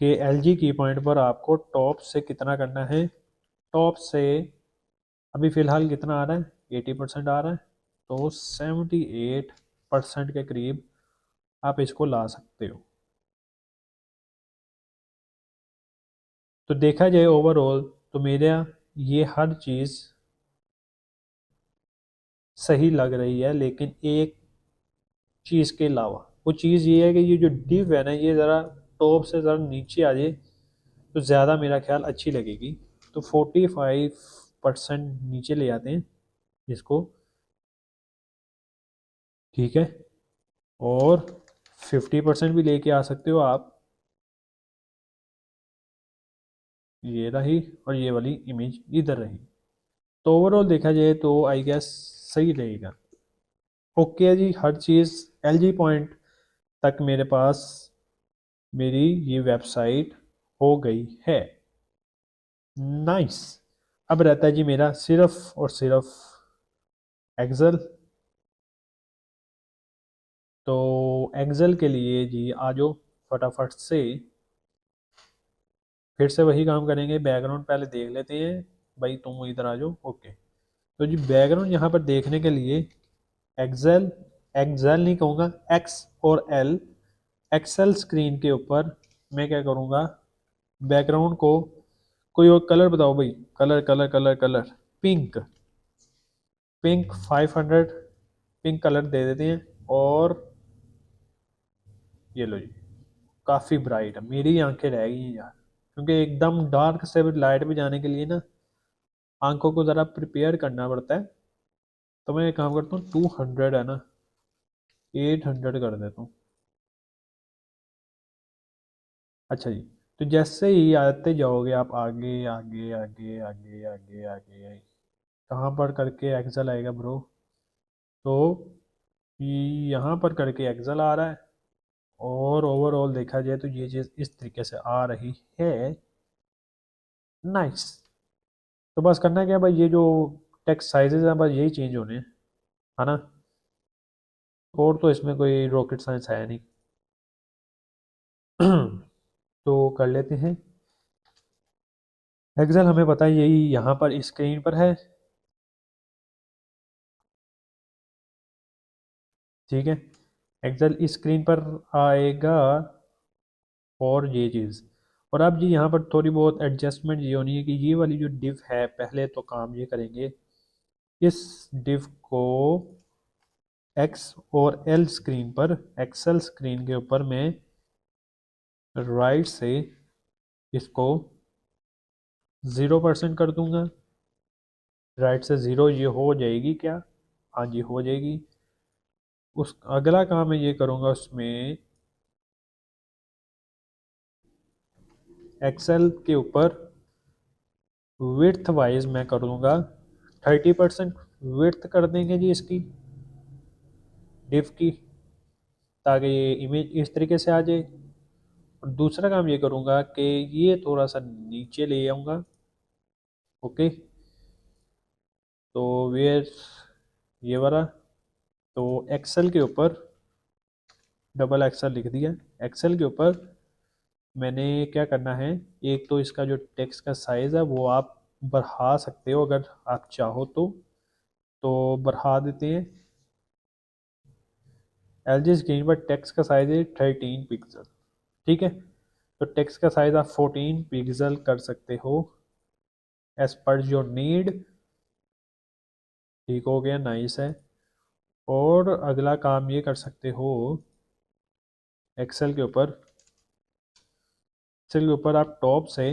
कि LG की पॉइंट पर आपको टॉप से कितना करना है, टॉप से अभी फ़िलहाल कितना आ रहा है, 80% आ रहा है, तो 78% के करीब आप इसको ला सकते हो। तो देखा जाए ओवरऑल तो मेरा ये हर चीज़ सही लग रही है, लेकिन एक चीज़ के अलावा, वो चीज़ ये है कि ये जो डिव है ना, ये ज़रा टॉप से ज़रा नीचे आ जाए तो ज़्यादा मेरा ख्याल अच्छी लगेगी। तो 45% नीचे ले आते हैं इसको। ठीक है, और 50% भी लेके आ सकते हो आप, ये रही, और ये वाली इमेज इधर रही। तो ओवरऑल देखा जाए तो आई गेस सही रहेगा। ओके है जी, हर चीज़ LG पॉइंट तक मेरे पास मेरी ये वेबसाइट हो गई है। नाइस। अब रहता है जी मेरा सिर्फ और सिर्फ एक्सेल। तो एक्सेल के लिए जी आ जाओ फटाफट से, फिर से वही काम करेंगे। बैकग्राउंड पहले देख लेते हैं, भाई तुम इधर आ जाओ। ओके, तो जी बैकग्राउंड यहाँ पर देखने के लिए एक्सेल, एक्सेल नहीं कहूँगा, एक्स और एल, एक्सेल स्क्रीन के ऊपर मैं क्या करूँगा, बैकग्राउंड को कोई और कलर बताओ भाई, colour colour colour colour, pink, pink 500 pink colour दे देते हैं। और ये लो जी, काफ़ी ब्राइट है, मेरी आंखें रह गई हैं यार, क्योंकि एकदम डार्क से लाइट में जाने के लिए ना आंखों को ज़रा प्रिपेयर करना पड़ता है। तो मैं एक काम करता हूँ, 200 है ना, 800 कर देता हूँ। अच्छा जी, तो जैसे ही आते जाओगे आप आगे आगे आगे आगे आगे आगे, कहाँ पर करके एक्सेल आएगा ब्रो, तो यहाँ पर करके एक्सेल आ रहा है। और ओवरऑल देखा जाए तो ये चीज़ इस तरीके से आ रही है। नाइस। तो बस करना क्या भाई, ये जो टेक्स्ट साइजेस हैं बस यही चेंज होने हैं। है ना। और तो इसमें कोई रॉकेट साइंस है नहीं। तो कर लेते हैं। एक्सेल हमें पता है यही यहाँ पर स्क्रीन पर है, ठीक है। एक्सेल स्क्रीन पर आएगा और ये चीज़। और अब जी यहाँ पर थोड़ी बहुत एडजस्टमेंट ये होनी है कि ये वाली जो डिव है, पहले तो काम ये करेंगे, इस डिव को एक्स और एल स्क्रीन पर, एक्सेल स्क्रीन के ऊपर मैं राइट से इसको 0% कर दूंगा। राइट से 0 ये हो जाएगी क्या? हाँ जी हो जाएगी। उस अगला काम मैं ये करूँगा उसमें, एक्सेल के ऊपर विड्थ वाइज मैं कर दूंगा 30%। विड्थ कर देंगे जी इसकी डिव की, ताकि ये इमेज इस तरीके से आ जाए। और दूसरा काम ये करूँगा कि ये थोड़ा सा नीचे ले आऊँगा। ओके, तो वेयर ये वाला, तो एक्सेल के ऊपर डबल एक्सेल लिख दिया। एक्सेल के ऊपर मैंने क्या करना है, एक तो इसका जो टेक्स्ट का साइज़ है वो आप बढ़ा सकते हो अगर आप चाहो तो बढ़ा देते हैं। एल जी स्क्रीन पर टेक्स्ट का साइज़ है 13 पिक्सल, ठीक है। तो टेक्स्ट का साइज़ आप 14 पिक्सल कर सकते हो एज पर योर नीड। ठीक हो गया, नाइस है। और अगला काम ये कर सकते हो, एक्सेल के ऊपर, एक्सेल के ऊपर आप टॉप से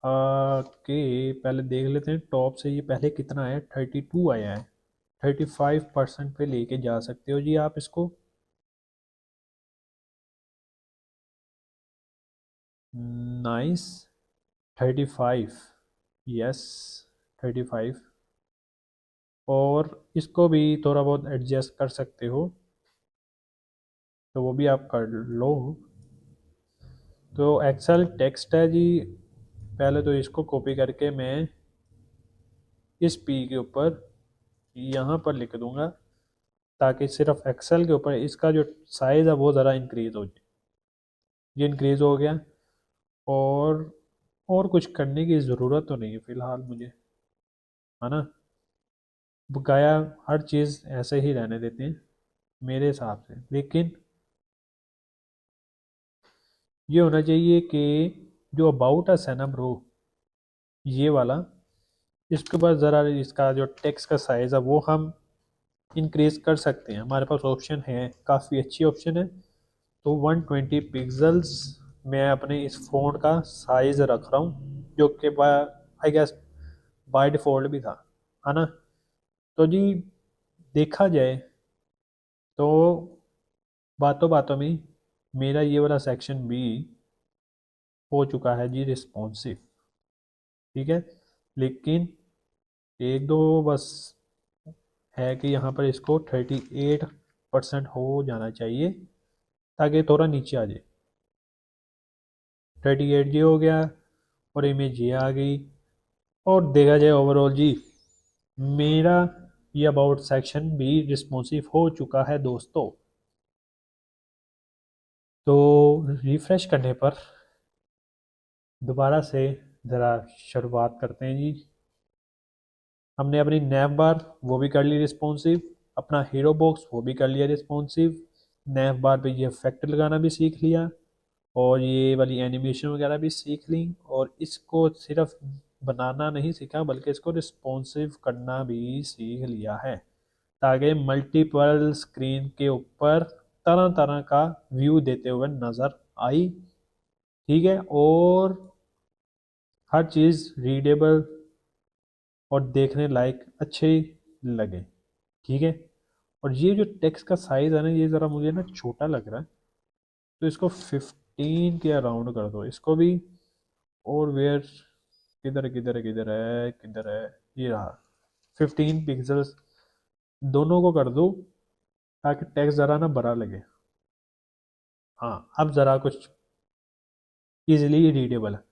के पहले देख लेते हैं टॉप से ये पहले कितना है, 32 आया है। 35% पे लेके जा सकते हो जी आप इसको। Nice, 35, yes 35। और इसको भी थोड़ा बहुत एडजस्ट कर सकते हो, तो वो भी आप कर लो। तो एक्सेल टेक्स्ट है जी, पहले तो इसको कॉपी करके मैं इस पी के ऊपर यहाँ पर लिख दूंगा, ताकि सिर्फ एक्सेल के ऊपर इसका जो साइज़ है वो ज़रा इंक्रीज़ हो जाए। ये इंक्रीज़ हो गया। और और कुछ करने की ज़रूरत तो नहीं है फ़िलहाल मुझे, है ना। बकाया हर चीज़ ऐसे ही रहने देते हैं मेरे हिसाब से। लेकिन ये होना चाहिए कि जो अबाउट अस है ना ब्रो, ये वाला, इसके बाद ज़रा इसका जो टेक्स्ट का साइज़ है वो हम इंक्रीज़ कर सकते हैं। हमारे पास ऑप्शन है, काफ़ी अच्छी ऑप्शन है। तो 120 पिक्सल्स मैं अपने इस फ़ोन का साइज़ रख रहा हूँ, जो कि आई गेस बाय डिफ़ॉल्ट भी था, है ना। तो जी देखा जाए तो बातों बातों में मेरा ये वाला सेक्शन भी हो चुका है जी रिस्पॉन्सिव, ठीक है। लेकिन एक दो बस है कि यहाँ पर इसको 38% हो जाना चाहिए, ताकि थोड़ा नीचे आ जाए। 38 जी हो गया, और इमेज ये आ गई। और देखा जाए ओवरऑल जी, मेरा ये अबाउट सेक्शन भी रिस्पॉन्सिव हो चुका है दोस्तों। तो रिफ़्रेश करने पर दोबारा से ज़रा शुरुआत करते हैं जी। हमने अपनी नैव बार वो भी कर ली रिस्पॉन्सिव, अपना हीरो बॉक्स वो भी कर लिया रिस्पॉन्सिव, नैव बार पे ये इफेक्ट लगाना भी सीख लिया, और ये वाली एनिमेशन वगैरह भी सीख ली। और इसको सिर्फ बनाना नहीं सीखा, बल्कि इसको रिस्पॉन्सिव करना भी सीख लिया है, ताकि मल्टीपल स्क्रीन के ऊपर तरह तरह का व्यू देते हुए नज़र आई, ठीक है। और हर चीज़ रीडेबल और देखने लायक अच्छे लगे, ठीक है। और ये जो टेक्स्ट का साइज़ है ना, ये ज़रा मुझे ना छोटा लग रहा है, तो इसको 15 के अराउंड कर दो इसको भी। और वेयर, किधर है, ये रहा, 15 पिक्सल्स दोनों को कर दो, ताकि टेक्स्ट ज़रा ना बड़ा लगे। हाँ अब ज़रा कुछ इजीली रीडेबल है।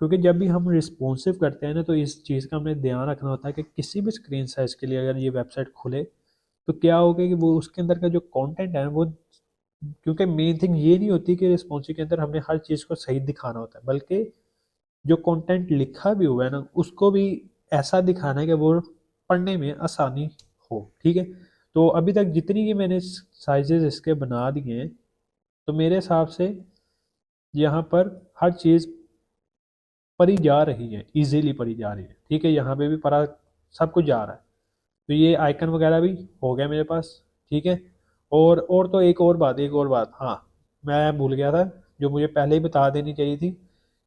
क्योंकि जब भी हम रिस्पॉन्सिव करते हैं ना तो इस चीज़ का हमें ध्यान रखना होता है कि किसी भी स्क्रीन साइज के लिए अगर ये वेबसाइट खुले तो क्या होगा कि वो उसके अंदर का जो कंटेंट है वो, क्योंकि मेन थिंग ये नहीं होती कि रिस्पॉन्सिव के अंदर हमने हर चीज़ को सही दिखाना होता है, बल्कि जो कंटेंट लिखा भी हुआ है ना उसको भी ऐसा दिखाना है कि वो पढ़ने में आसानी हो। ठीक है, तो अभी तक जितनी ये मैंने साइजेस इसके बना दिए हैं तो मेरे हिसाब से यहाँ पर हर चीज़ पढ़ी जा रही है, इजीली पढ़ी जा रही है। ठीक है, यहाँ पे भी पढ़ा सब कुछ जा रहा है। तो ये आइकन वगैरह भी हो गया मेरे पास। ठीक है, और तो एक और बात हाँ, मैं भूल गया था जो मुझे पहले ही बता देनी चाहिए थी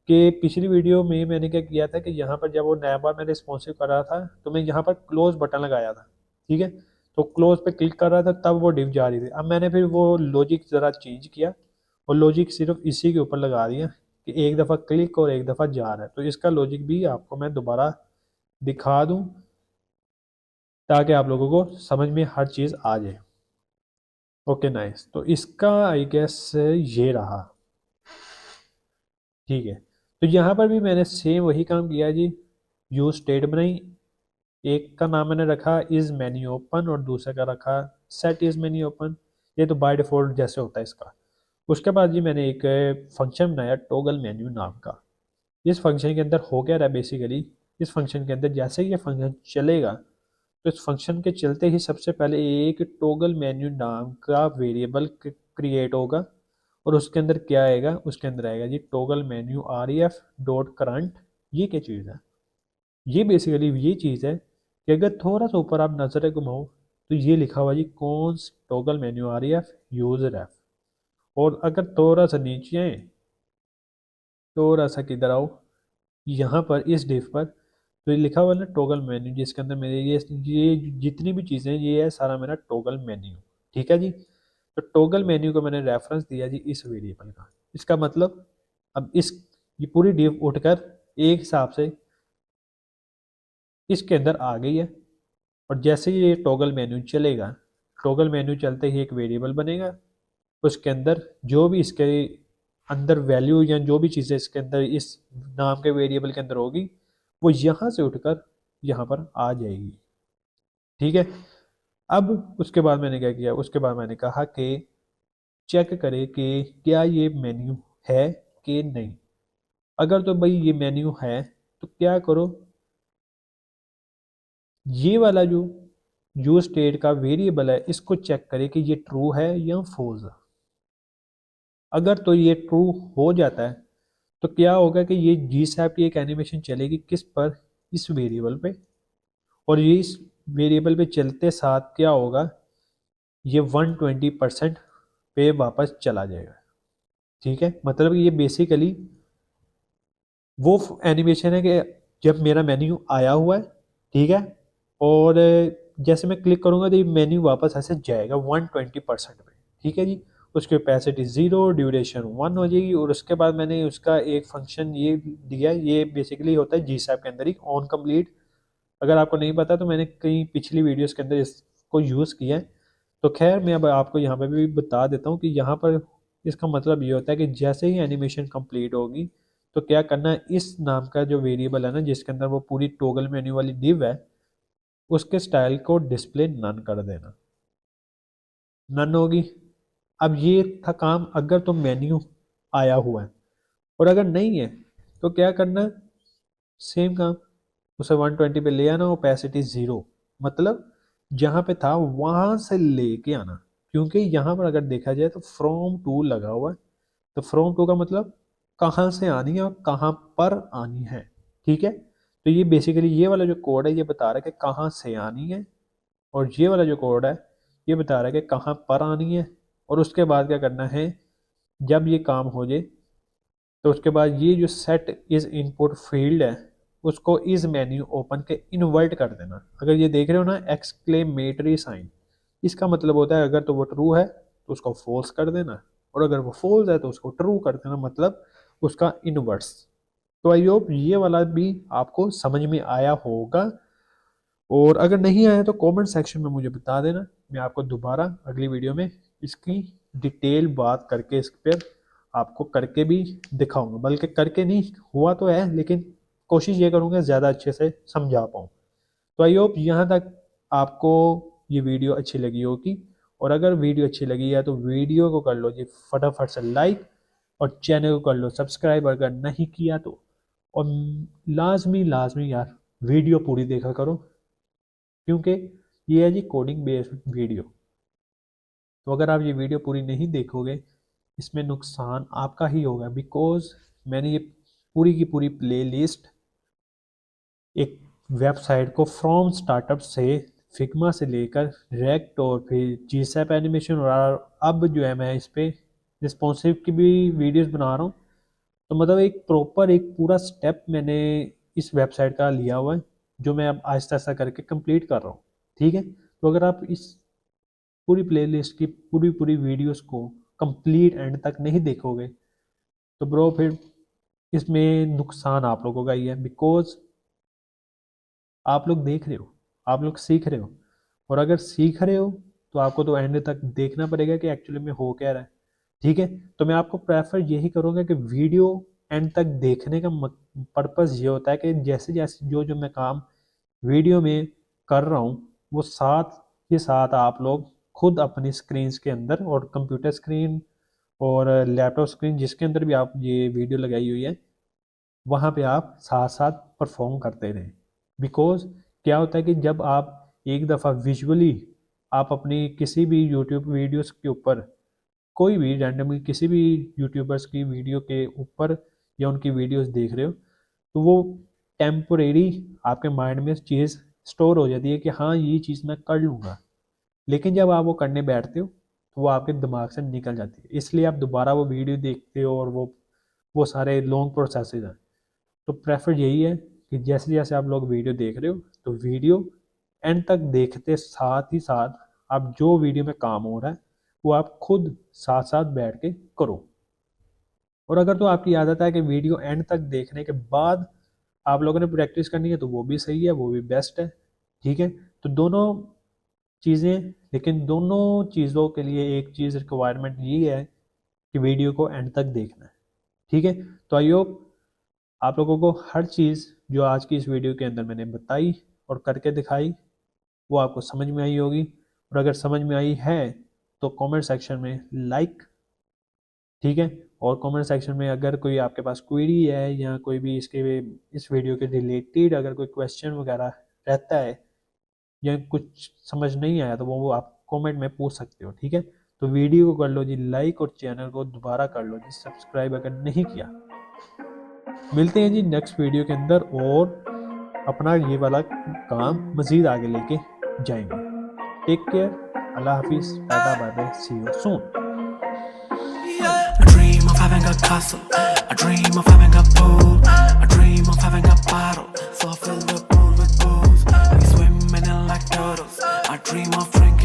कि पिछली वीडियो में मैंने क्या किया था कि यहाँ पर जब वो नया बार मैं रिस्पॉन्सिव कर रहा था तो मैं यहाँ पर क्लोज बटन लगाया था। ठीक है, तो क्लोज पे क्लिक कर रहा था तब वो डिव जा रही थी। अब मैंने फिर वो लॉजिक ज़रा चेंज किया और लॉजिक सिर्फ इसी के ऊपर लगा दिया कि एक दफ़ा क्लिक और एक दफ़ा जा रहा है। तो इसका लॉजिक भी आपको मैं दोबारा दिखा दूँ ताकि आप लोगों को समझ में हर चीज़ आ जाए। ओके नाइस, तो इसका आई गेस ये रहा। ठीक है, तो यहाँ पर भी मैंने सेम वही काम किया जी। यूज स्टेट बनाई, एक का नाम मैंने रखा इज मेन्यू ओपन और दूसरे का रखा सेट इज मेन्यू ओपन। ये तो बाय डिफॉल्ट जैसे होता है इसका। उसके बाद जी मैंने एक फंक्शन बनाया टॉगल मेन्यू नाम का। इस फंक्शन के अंदर हो क्या रहा है बेसिकली, इस फंक्शन के अंदर जैसे ही ये फंक्शन चलेगा तो इस फंक्शन के चलते ही सबसे पहले एक टॉगल मेन्यू नाम का वेरिएबल क्रिएट होगा और उसके अंदर क्या आएगा, उसके अंदर आएगा जी toggle menu R E F dot current. ये क्या चीज़ है, ये बेसिकली ये चीज़ है कि अगर थोड़ा सा ऊपर आप नजर घुमाओ तो ये लिखा हुआ जी कौन toggle menu R E F user F. और अगर थोड़ा सा नीचे आए, थोड़ा सा किधर आओ, यहाँ पर इस डिफ पर तो ये लिखा हुआ है ना टॉगल मेन्यू, जिसके अंदर मेरे ये जितनी भी चीज़ें ये है सारा मेरा टॉगल मेन्यू। ठीक है जी, तो टॉगल मेन्यू को मैंने रेफरेंस दिया जी इस वेरिएबल का। इसका मतलब अब इस ये पूरी डिव उठकर एक हिसाब से इसके अंदर आ गई है। और जैसे ही ये टॉगल मेन्यू चलेगा, टॉगल मेन्यू चलते ही एक वेरिएबल बनेगा, उसके अंदर जो भी इसके अंदर वैल्यू या जो भी चीज़ें इसके अंदर इस नाम के वेरिएबल के अंदर होगी वो यहाँ से उठकर यहाँ पर आ जाएगी। ठीक है, अब उसके बाद मैंने क्या किया, उसके बाद मैंने कहा कि चेक करें कि क्या ये मेन्यू है कि नहीं। अगर तो भाई ये मेन्यू है तो क्या करो, ये वाला जो स्टेट का वेरिएबल है इसको चेक करें कि ये ट्रू है या फॉल्स है। अगर तो ये ट्रू हो जाता है तो क्या होगा कि ये जी सैप की एक एनिमेशन चलेगी किस पर, इस वेरिएबल पे। और ये इस वेरिएबल पे चलते साथ क्या होगा, ये 120% पे वापस चला जाएगा। ठीक है, मतलब ये बेसिकली वो एनिमेशन है कि जब मेरा मेन्यू आया हुआ है, ठीक है, और जैसे मैं क्लिक करूंगा तो ये मेन्यू वापस ऐसे जाएगा 120% पे। ठीक है जी, उसकी कैपेसिटी 0, ड्यूरेशन 1 हो जाएगी। और उसके बाद मैंने उसका एक फंक्शन ये दिया, ये बेसिकली होता है जी सैप के अंदर ही ऑन कंप्लीट। अगर आपको नहीं पता तो मैंने कई पिछली वीडियोस के अंदर इसको यूज़ किया है। तो खैर मैं अब आपको यहाँ पे भी बता देता हूँ कि यहाँ पर इसका मतलब ये होता है कि जैसे ही एनिमेशन कंप्लीट होगी तो क्या करना है, इस नाम का जो वेरिएबल है ना जिसके अंदर वो पूरी टॉगल मेन्यू वाली डिव है उसके स्टाइल को डिस्प्ले नन कर देना। नन होगी। अब ये था काम अगर तो मेन्यू आया हुआ है, और अगर नहीं है तो क्या करना, सेम काम, उसे 120 पे ले आना, ओपेसिटी 0, मतलब जहाँ पे था वहाँ से लेके आना। क्योंकि यहाँ पर अगर देखा जाए तो फ्रॉम टू लगा हुआ है, तो फ्रॉम टू का मतलब कहाँ से आनी है और कहाँ पर आनी है। ठीक है, तो ये बेसिकली ये वाला जो कोड है ये बता रहा है कि कहाँ से आनी है, और ये वाला जो कोड है ये बता रहा है कि कहाँ पर आनी है। और उसके बाद क्या करना है, जब ये काम हो जाए तो उसके बाद ये जो सेट इज इनपुट फील्ड है उसको इस मेन्यू ओपन के इन्वर्ट कर देना। अगर ये देख रहे हो ना एक्सक्लेमेटरी साइन, इसका मतलब होता है अगर तो वो ट्रू है तो उसको फॉल्स कर देना, और अगर वो फॉल्स है तो उसको ट्रू कर देना, मतलब उसका इनवर्स। तो आई होप ये वाला भी आपको समझ में आया होगा। और अगर नहीं आया तो कमेंट सेक्शन में मुझे बता देना, मैं आपको दोबारा अगली वीडियो में इसकी डिटेल बात करके इस पर आपको करके भी दिखाऊंगा, बल्कि करके नहीं हुआ तो है, लेकिन कोशिश ये करूँगा ज़्यादा अच्छे से समझा पाऊँ। तो आई होप यहाँ तक आपको ये वीडियो अच्छी लगी होगी, और अगर वीडियो अच्छी लगी है तो वीडियो को कर लो जी फटाफट से लाइक, और चैनल को कर लो सब्सक्राइब अगर नहीं किया तो। और लाजमी लाजमी यार वीडियो पूरी देखा करो, क्योंकि ये है जी कोडिंग बेस्ड वीडियो। तो अगर आप ये वीडियो पूरी नहीं देखोगे, इसमें नुकसान आपका ही होगा, बिकॉज मैंने ये पूरी की पूरी प्ले लिस्ट एक वेबसाइट को फ्रॉम स्टार्टअप से फिग्मा से लेकर रेक्ट और फिर जीसैप एनिमेशन, और अब जो है मैं इस पर रिस्पॉन्सिव की भी वीडियोस बना रहा हूँ। तो मतलब एक प्रॉपर एक पूरा स्टेप मैंने इस वेबसाइट का लिया हुआ है, जो मैं अब आहिस्ता आहिस्ता करके कंप्लीट कर रहा हूँ। ठीक है, तो अगर आप इस पूरी प्लेलिस्ट की पूरी पूरी वीडियोस को कंप्लीट एंड तक नहीं देखोगे तो ब्रो फिर इसमें नुकसान आप लोगों का ही है, बिकॉज आप लोग देख रहे हो, आप लोग सीख रहे हो, और अगर सीख रहे हो तो आपको तो एंड तक देखना पड़ेगा कि एक्चुअली में हो क्या रहा है। ठीक है, तो मैं आपको प्रेफर यही करूँगा कि वीडियो एंड तक देखने का पर्पज़ ये होता है कि जैसे जैसे जो जो मैं काम वीडियो में कर रहा हूँ वो साथ के साथ आप लोग खुद अपनी स्क्रीन के अंदर, और कंप्यूटर स्क्रीन और लैपटॉप स्क्रीन जिसके अंदर भी आप ये वीडियो लगाई हुई है, वहाँ पे आप साथ साथ परफॉर्म करते रहें। बिकॉज क्या होता है कि जब आप एक दफ़ा विजुअली आप अपनी किसी भी यूट्यूब वीडियोस के ऊपर, कोई भी रैंडमली किसी भी यूट्यूबर्स की वीडियो के ऊपर या उनकी वीडियोस देख रहे हो, तो वो टेम्पोरेरी आपके माइंड में चीज़ स्टोर हो जाती है कि हाँ ये चीज़ मैं कर लूँगा। लेकिन जब आप वो करने बैठते हो तो वो आपके दिमाग से निकल जाती है, इसलिए आप दोबारा वो वीडियो देखते हो, और वो सारे लॉन्ग प्रोसेसेस हैं। तो प्रेफर यही है कि जैसे जैसे आप लोग वीडियो देख रहे हो तो वीडियो एंड तक देखते साथ ही साथ आप जो वीडियो में काम हो रहा है वो आप खुद साथ साथ बैठ के करो। और अगर तो आपकी आदत है कि वीडियो एंड तक देखने के बाद आप लोगों ने प्रैक्टिस करनी है तो वो भी सही है, वो भी बेस्ट है। ठीक है, तो दोनों चीज़ें, लेकिन दोनों चीज़ों के लिए एक चीज़ रिक्वायरमेंट ये है कि वीडियो को एंड तक देखना है। ठीक है, तो आई होप आप लोगों को हर चीज़ जो आज की इस वीडियो के अंदर मैंने बताई और करके दिखाई वो आपको समझ में आई होगी, और अगर समझ में आई है तो कमेंट सेक्शन में लाइक, ठीक है, और कमेंट सेक्शन में अगर कोई आपके पास क्वेरी है या कोई भी इस वीडियो के रिलेटेड अगर कोई क्वेश्चन वगैरह रहता है या कुछ समझ नहीं आया तो वो आप कमेंट में पूछ सकते हो। ठीक है, तो वीडियो को कर लो जी लाइक, और चैनल को दोबारा कर लो जी सब्सक्राइब अगर नहीं किया। मिलते हैं जी नेक्स्ट वीडियो के अंदर, और अपना ये वाला काम मज़ीद आगे लेके जाएंगे। टेक केयर, अल्लाह हाफिज़, tata bye bye, see you soon. I dream of having a castle, I dream of having a pool, I dream of having a bottle, so I fill the pool with booze. We swim in it like turtles, I dream of drinking